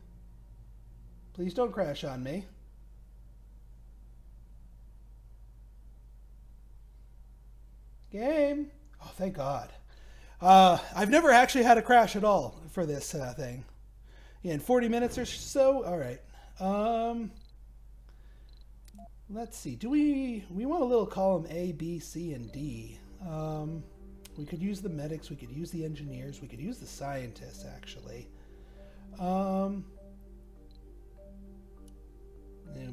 Please don't crash on me. Game. Oh, thank God. I've never actually had a crash at all for this thing. Yeah, in 40 minutes or so. All right. Let's see. Do we want a little column A, B, C, and D? We could use the medics. We could use the engineers. We could use the scientists, actually. And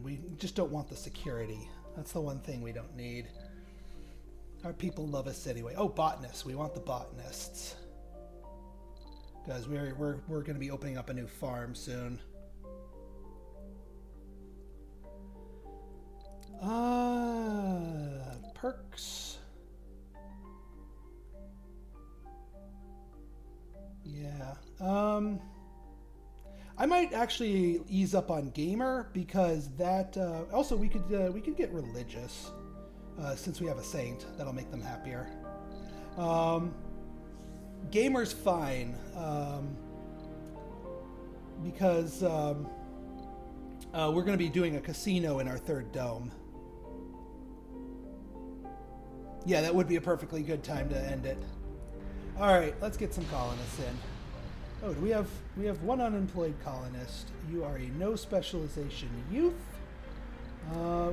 we just don't want the security. That's the one thing we don't need. Our people love us anyway. Oh, botanists. We want the botanists. Because we're going to be opening up a new farm soon. Perks. Yeah. I might actually ease up on gamer because that also we could get religious since we have a saint. That'll make them happier. Gamer's fine because we're going to be doing a casino in our third dome. Yeah, that would be a perfectly good time to end it. All right, let's get some colonists in. Oh, we have one unemployed colonist. You are a no specialization youth.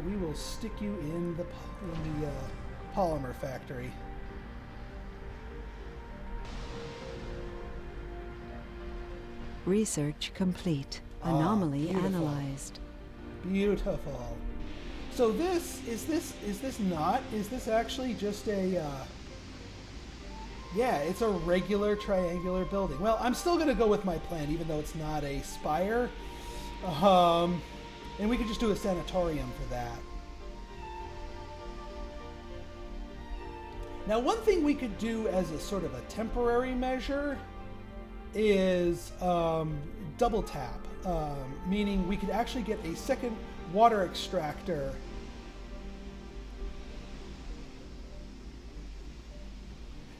We will stick you in the polymer factory. Research complete. Anomaly beautiful. Analyzed. Beautiful. So is this actually just a yeah, it's a regular triangular building. Well, I'm still going to go with my plan, even though it's not a spire. And we could just do a sanatorium for that. Now, one thing we could do as a sort of a temporary measure is double tap, meaning we could actually get a second water extractor.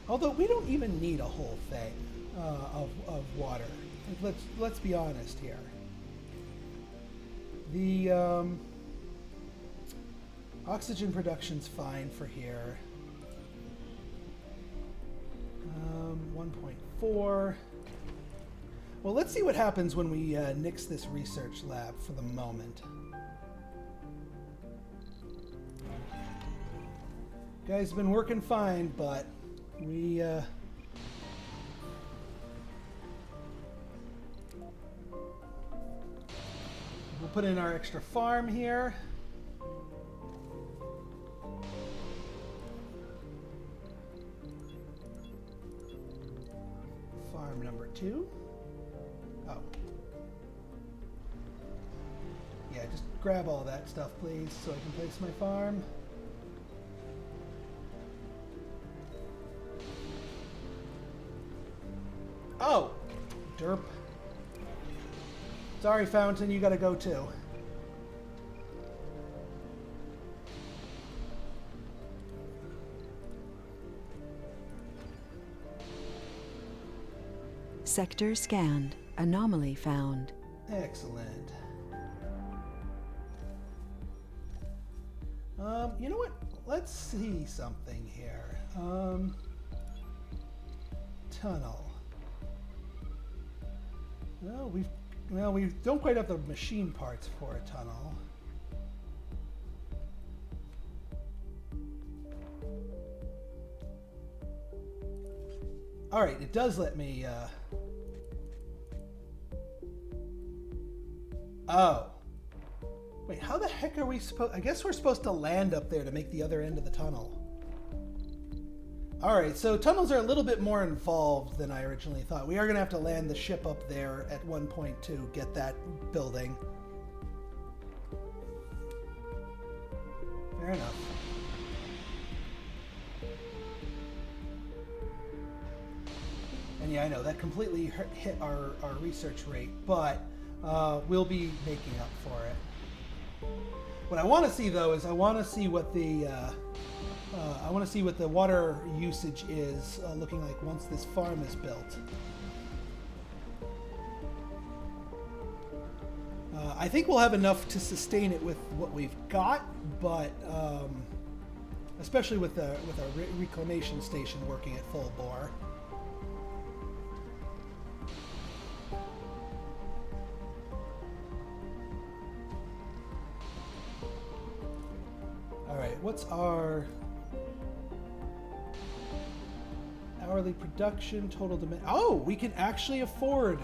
Although we don't even need a whole thing of water. Let's be honest here. The oxygen production's fine for here. 1.4. Well, let's see what happens when we nix this research lab for the moment. Guys, been working fine, but we'll put in our extra farm here. Farm number 2. Oh. Yeah, just grab all that stuff, please, so I can place my farm. Oh, derp. Sorry, Fountain, you gotta go too. Sector scanned. Anomaly found. Excellent. You know what? Let's see something here. Tunnel. Well, we don't quite have the machine parts for a tunnel. All right, it does let me. Oh. Wait, how the heck are we supposed... I guess we're supposed to land up there to make the other end of the tunnel. Alright, so tunnels are a little bit more involved than I originally thought. We are going to have to land the ship up there at one point to get that building. Fair enough. And yeah, I know, that completely hit our research rate, but we'll be making up for it. What I want to see, though, is I want to see what the water usage is looking like once this farm is built. I think we'll have enough to sustain it with what we've got, but especially with our reclamation station working at full bore. All right, what's our hourly production, total demand? Oh, we can actually afford.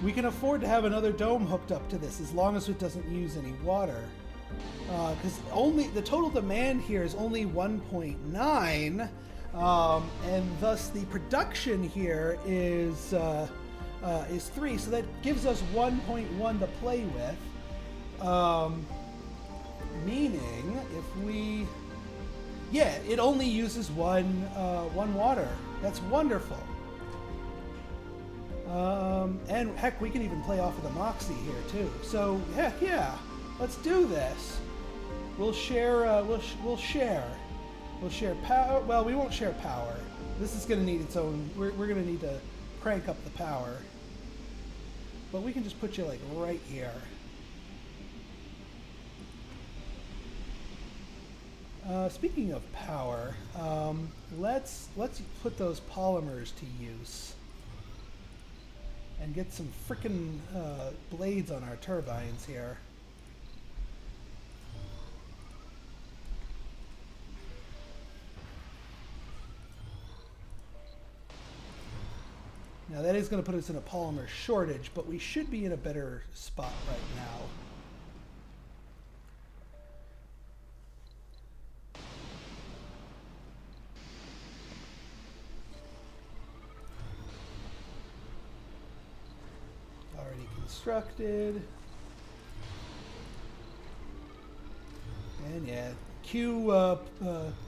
We can afford to have another dome hooked up to this as long as it doesn't use any water. Because only the total demand here is only 1.9, and thus the production here is 3. So that gives us 1.1 to play with. Meaning, if we, yeah, it only uses one water. That's wonderful. And heck, we can even play off of the Moxie here too. So heck yeah, let's do this. We'll share. We'll share power. Well, we won't share power. This is going to need its own. We're going to need to crank up the power. But we can just put you like right here. Speaking of power, let's put those polymers to use and get some frickin' blades on our turbines here. Now that is going to put us in a polymer shortage, but we should be in a better spot right now. Already constructed. And yeah, cue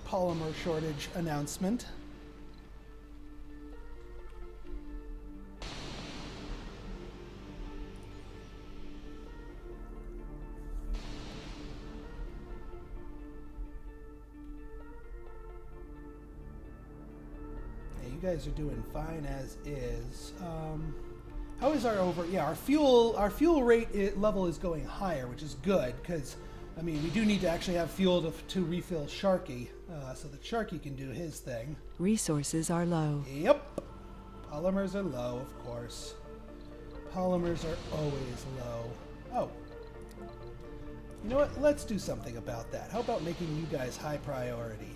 polymer shortage announcement. You guys are doing fine as is. How is our over? Yeah, our fuel rate level is going higher, which is good because, I mean, we do need to actually have fuel to refill Sharky, so that Sharky can do his thing. Resources are low. Yep. Polymers are low, of course. Polymers are always low. Oh. You know what? Let's do something about that. How about making you guys high priority?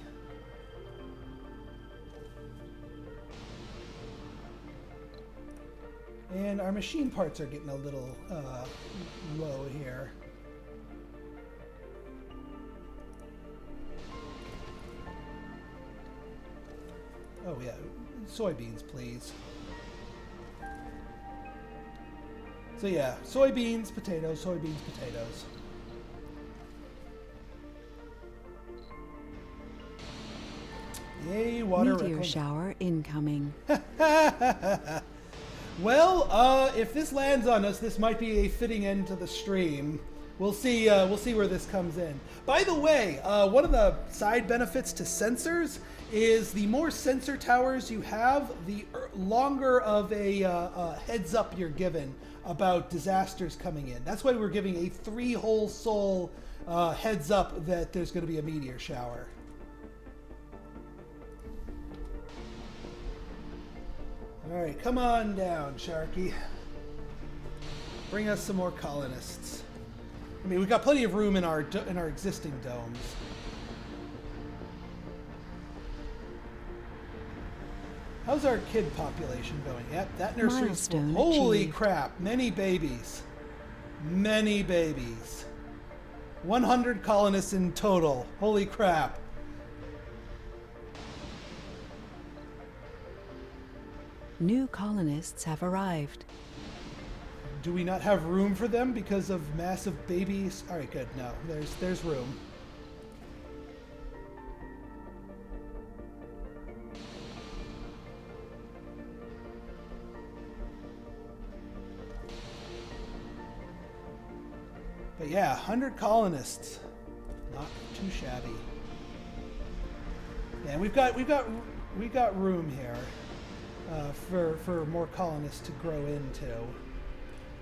And our machine parts are getting a little low here. Oh yeah, soybeans, please. So yeah, soybeans, potatoes, soybeans, potatoes. Yay, water. Meteor shower incoming. Well, if this lands on us, this might be a fitting end to the stream. We'll see where this comes in. By the way, one of the side benefits to sensors is the more sensor towers you have, the longer of a heads up you're given about disasters coming in. That's why we're giving a 3 whole soul heads up that there's going to be a meteor shower. All right, come on down, Sharky. Bring us some more colonists. I mean, we've got plenty of room in our existing domes. How's our kid population going? Yep, that nursery's full. Milestone Holy achieved. crap! Many babies. Many babies. 100 colonists in total. Holy crap! New colonists have arrived. Do we not have room for them because of massive babies? All right, good. No, there's room. But yeah, 100 colonists. Not too shabby. Yeah, we've got room here for more colonists to grow into.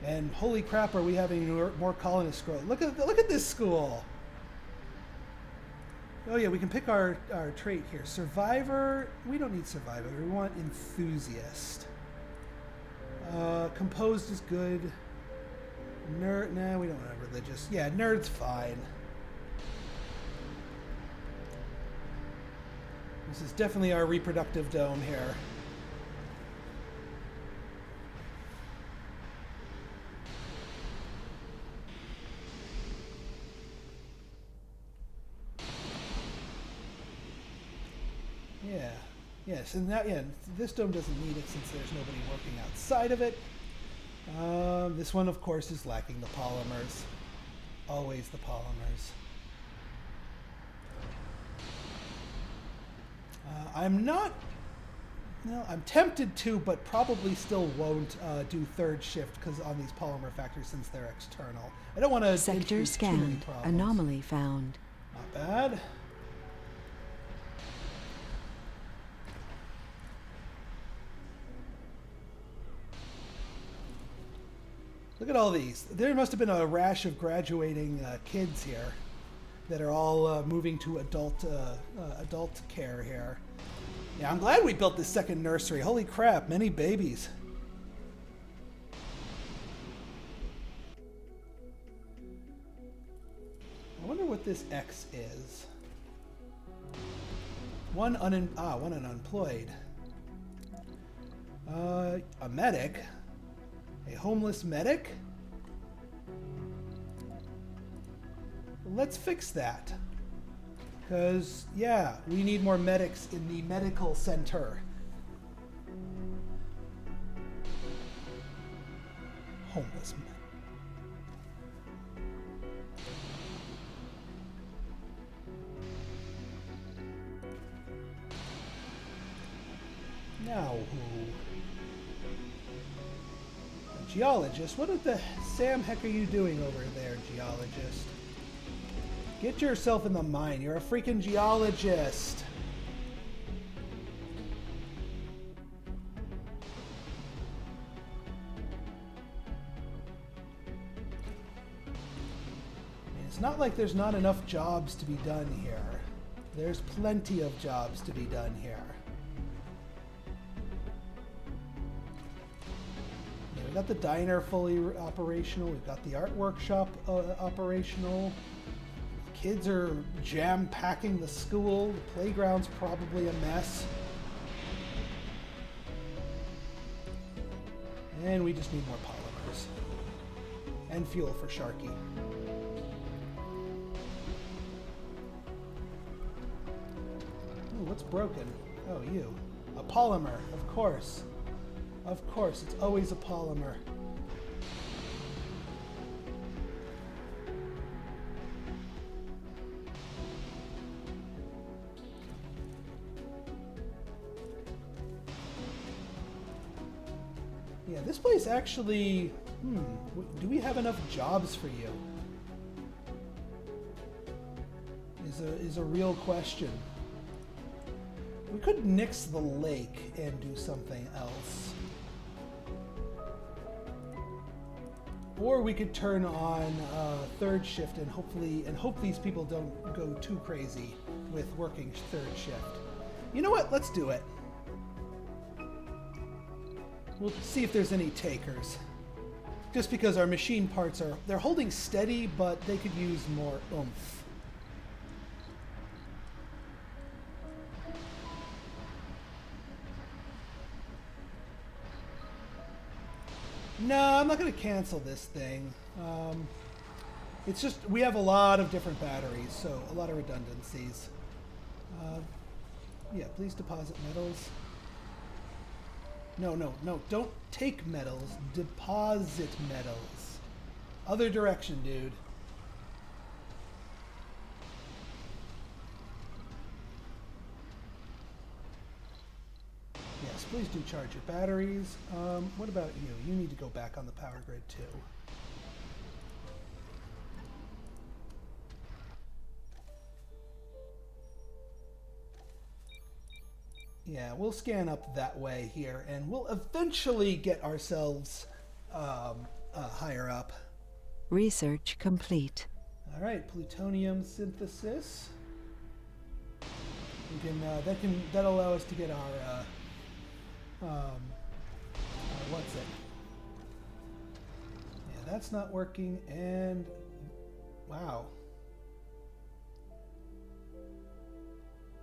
And holy crap, are we having more colonists grow? Look at this school. Oh yeah, we can pick our trait here. Survivor. We don't need survivor. We want enthusiast. Composed is good. Nerd. Nah, we don't want religious. Yeah, nerd's fine. This is definitely our reproductive dome here. Yeah. Yes, and that, yeah, this dome doesn't need it since there's nobody working outside of it. This one, of course, is lacking the polymers. Always the polymers. I'm not... No, I'm tempted to, but probably still won't do third shift because on these polymer factories since they're external. I don't want to... Sector scanned. Anomaly found. Not bad. Look at all these. There must have been a rash of graduating kids here that are all moving to adult care here. Yeah, I'm glad we built this second nursery. Holy crap, many babies. I wonder what this X is. One unemployed. A medic. A homeless medic? Let's fix that. Because, yeah, we need more medics in the medical center. Homeless medic. Now who? Geologist, what the Sam heck are you doing over there, geologist? Get yourself in the mine. You're a freaking geologist. It's not like there's not enough jobs to be done here. There's plenty of jobs to be done here. We've got the diner fully operational. We've got the art workshop operational. Kids are jam-packing the school. The playground's probably a mess. And we just need more polymers. And fuel for Sharky. Ooh, what's broken? Oh, you. A polymer, of course. Of course, it's always a polymer. Yeah, this place actually... do we have enough jobs for you? Is a real question. We could nix the lake and do something else. Or we could turn on third shift and hope these people don't go too crazy with working third shift. You know what? Let's do it. We'll see if there's any takers. Just because our machine parts they're holding steady, but they could use more oomph. No, I'm not going to cancel this thing. It's just, we have a lot of different batteries, so a lot of redundancies. Yeah, please deposit metals. No, don't take metals. Deposit metals. Other direction, dude. Yes, please do charge your batteries. What about you? You need to go back on the power grid too. Yeah, we'll scan up that way here, and we'll eventually get ourselves higher up. Research complete. All right, plutonium synthesis. We can that'll allow us to get our what's it? Yeah, that's not working, and wow.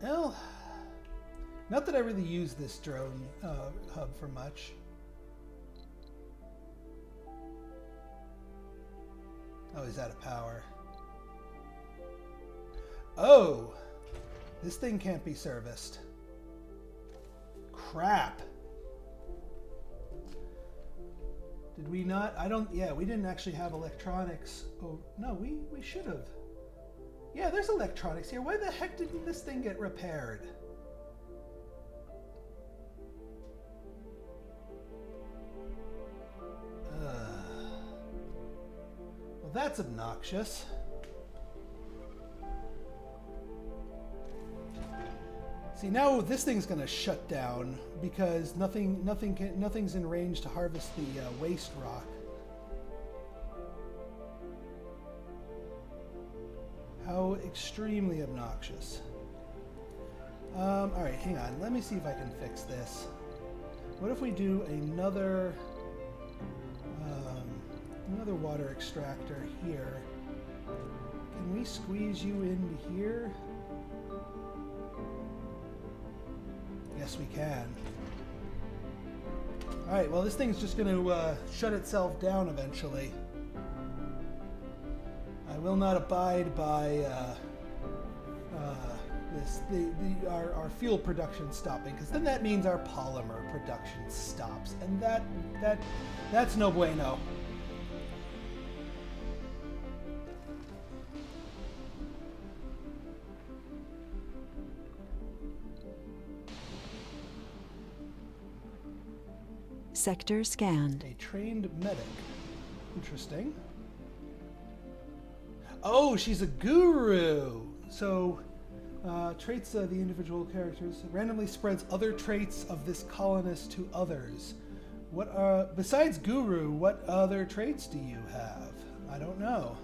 Well, not that I really use this drone hub for much. Oh, he's out of power. Oh! This thing can't be serviced. Crap. Did we not? Yeah, we didn't actually have electronics. Oh, no, we should have. Yeah, there's electronics here. Why the heck didn't this thing get repaired? Well, that's obnoxious. See, now this thing's going to shut down because nothing's in range to harvest the waste rock. How extremely obnoxious. All right, hang on. Let me see if I can fix this. What if we do another water extractor here? Can we squeeze you into here? Yes, we can. All right, well, this thing's just going to shut itself down eventually. I will not abide by our fuel production stopping, because then that means our polymer production stops, and that's no bueno. Sector scanned. A trained medic. Interesting. Oh, she's a guru. So, traits of the individual characters randomly spreads other traits of this colonist to others. What besides guru? What other traits do you have? I don't know.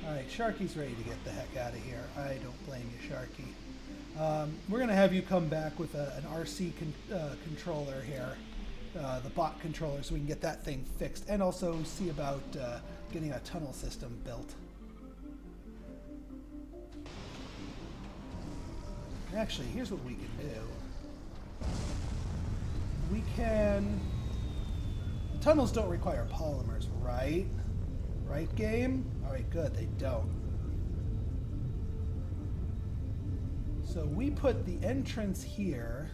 All right, Sharky's ready to get the heck out of here. I don't blame you, Sharky. We're going to have you come back with an RC controller here, the bot controller, so we can get that thing fixed, and also see about getting a tunnel system built. Actually, here's what we can do. We can... The tunnels don't require polymers, right? Right, game? All right, good, they don't. So we put the entrance here.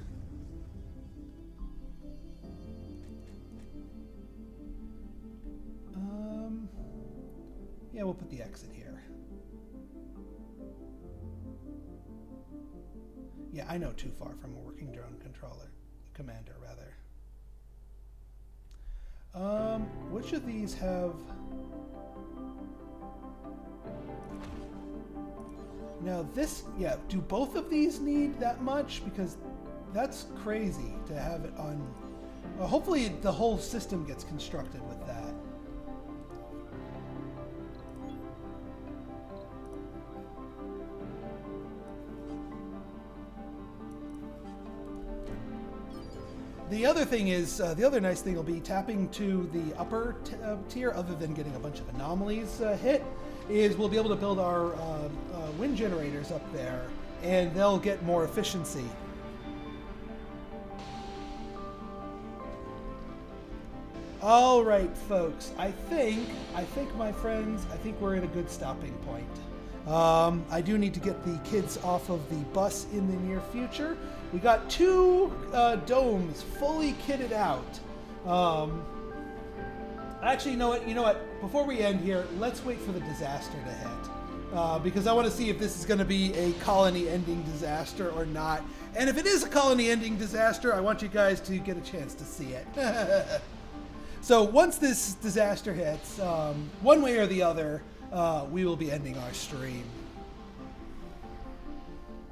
Yeah, we'll put the exit here. Yeah, I know too far from a working drone commander, rather. Which of these have... Now this, yeah, do both of these need that much? Because that's crazy to have it on... hopefully the whole system gets constructed with that. The other thing is, the other nice thing will be tapping to the upper tier, other than getting a bunch of anomalies hit, is we'll be able to build our wind generators up there, and they'll get more efficiency. All right, folks, I think, my friends, I think we're at a good stopping point. I do need to get the kids off of the bus in the near future. We got 2 domes fully kitted out. Actually, you know what? Before we end here, let's wait for the disaster to hit. Because I want to see if this is going to be a colony-ending disaster or not. And if it is a colony-ending disaster, I want you guys to get a chance to see it. So once this disaster hits, one way or the other, we will be ending our stream.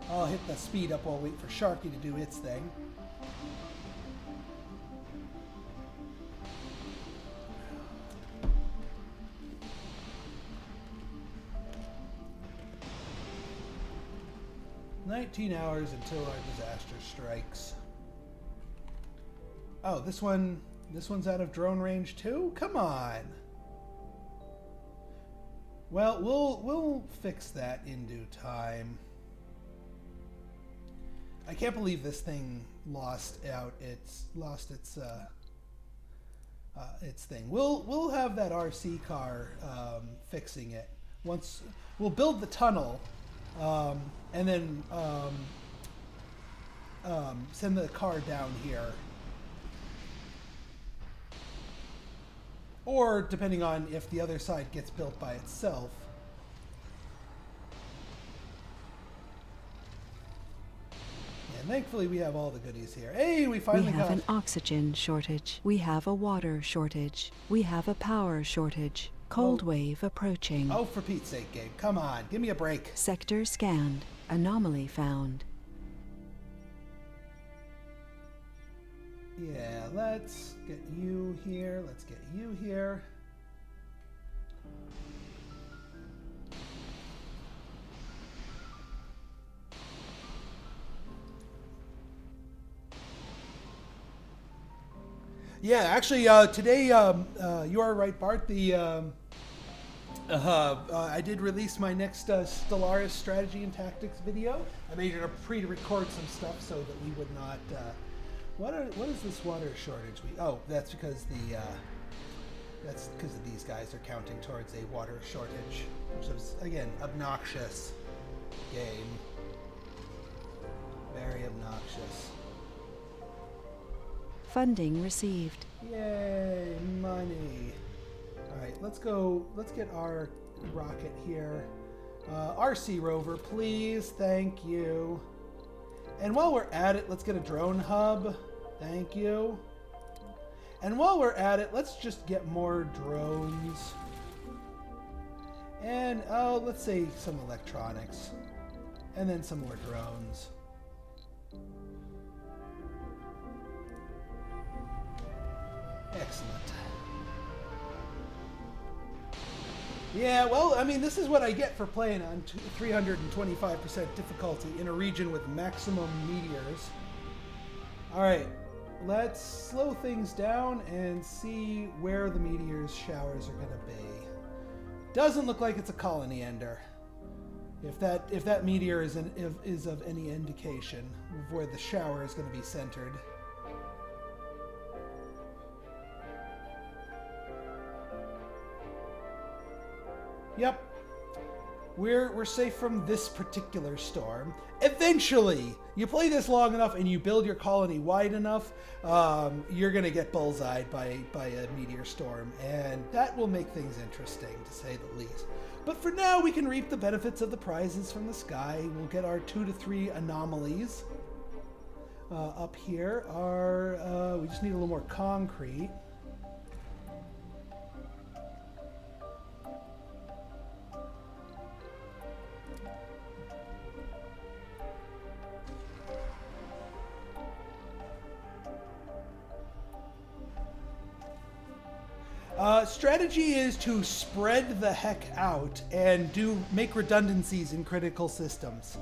I'll hit the speed up while we wait for Sharky to do its thing. – 19 hours until our disaster strikes. Oh, this one's out of drone range too? Come on. Well, we'll fix that in due time. I can't believe this thing lost its thing. We'll have that RC car fixing it. Once we'll build the tunnel, and then send the car down here. Or depending on if the other side gets built by itself. And thankfully we have all the goodies here. Hey, we finally got... We have an oxygen shortage. We have a water shortage. We have a power shortage. Cold wave approaching. Oh, for Pete's sake, Gabe. Come on, give me a break. Sector scanned. Anomaly found. Yeah, let's get you here. Let's get you here. Yeah, actually, today, you are right, Bart. I did release my next Stellaris strategy and tactics video. I made it a pre-record some stuff so that we would not... What is this water shortage? Oh, that's because these guys are counting towards a water shortage, which is again obnoxious. Game, very obnoxious. Funding received. Yay, money! All right, let's go. Let's get our rocket here. RC rover, please. Thank you. And while we're at it, let's get a drone hub. Thank you. And while we're at it, let's just get more drones. And, let's say some electronics. And then some more drones. Excellent. Yeah, well, I mean, this is what I get for playing on 325% difficulty in a region with maximum meteors. Alright, let's slow things down and see where the meteors showers are going to be. Doesn't look like it's a colony ender. If that meteor is of any indication of where the shower is going to be centered. Yep. We're safe from this particular storm. Eventually, you play this long enough and you build your colony wide enough, you're going to get bullseyed by a meteor storm, and that will make things interesting, to say the least. But for now, we can reap the benefits of the prizes from the sky. We'll get our 2 to 3 anomalies up here. We just need a little more concrete. Strategy is to spread the heck out and make redundancies in critical systems.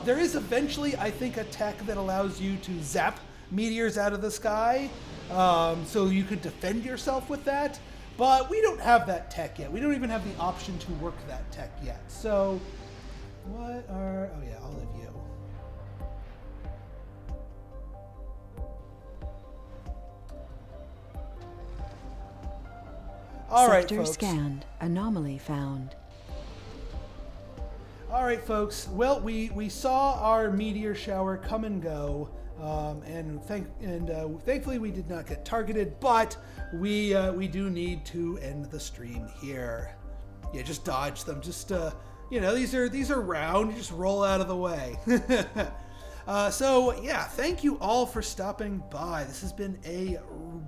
There is eventually, I think, a tech that allows you to zap meteors out of the sky, so you could defend yourself with that, but we don't have that tech yet. We don't even have the option to work that tech yet. So, oh yeah, I'll leave you. All right, Sector folks. scanned. Anomaly found. All right, folks. Well, we saw our meteor shower come and go, and thankfully we did not get targeted. But we do need to end the stream here. Yeah, just dodge them. Just these are round. You just roll out of the way. So yeah, thank you all for stopping by. This has been a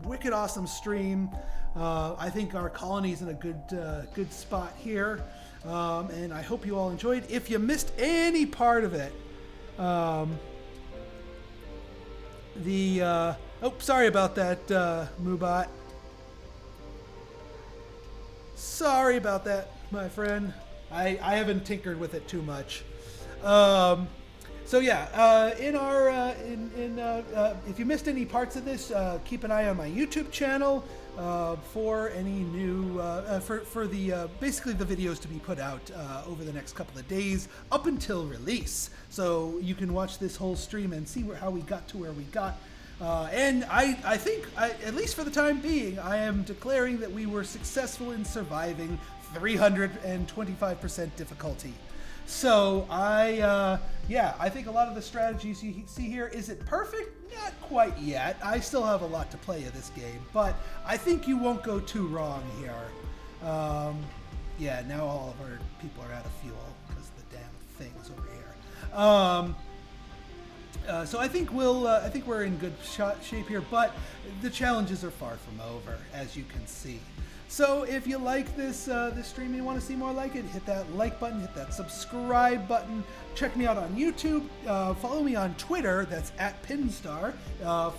wicked awesome stream. I think our colony's in a good spot here, and I hope you all enjoyed. If you missed any part of it, sorry about that, Moobot. Sorry about that, my friend. I haven't tinkered with it too much. So yeah, if you missed any parts of this, keep an eye on my YouTube channel for any new for the basically the videos to be put out over the next couple of days up until release. So you can watch this whole stream and see how we got to where we got. And I think, at least for the time being, I am declaring that we were successful in surviving 325% difficulty. So I think a lot of the strategies you see here, is it perfect? Not quite yet. I still have a lot to play of this game, but I think you won't go too wrong here. Now all of our people are out of fuel because of the damn things over here. So I think we're in good shape here, but the challenges are far from over, as you can see. So if you like this stream and you want to see more like it, hit that like button, hit that subscribe button. Check me out on YouTube. Follow me on Twitter. That's @Pinstar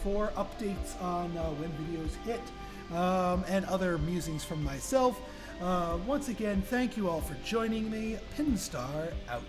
for updates on when videos hit and other musings from myself. Once again, thank you all for joining me. Pinstar out.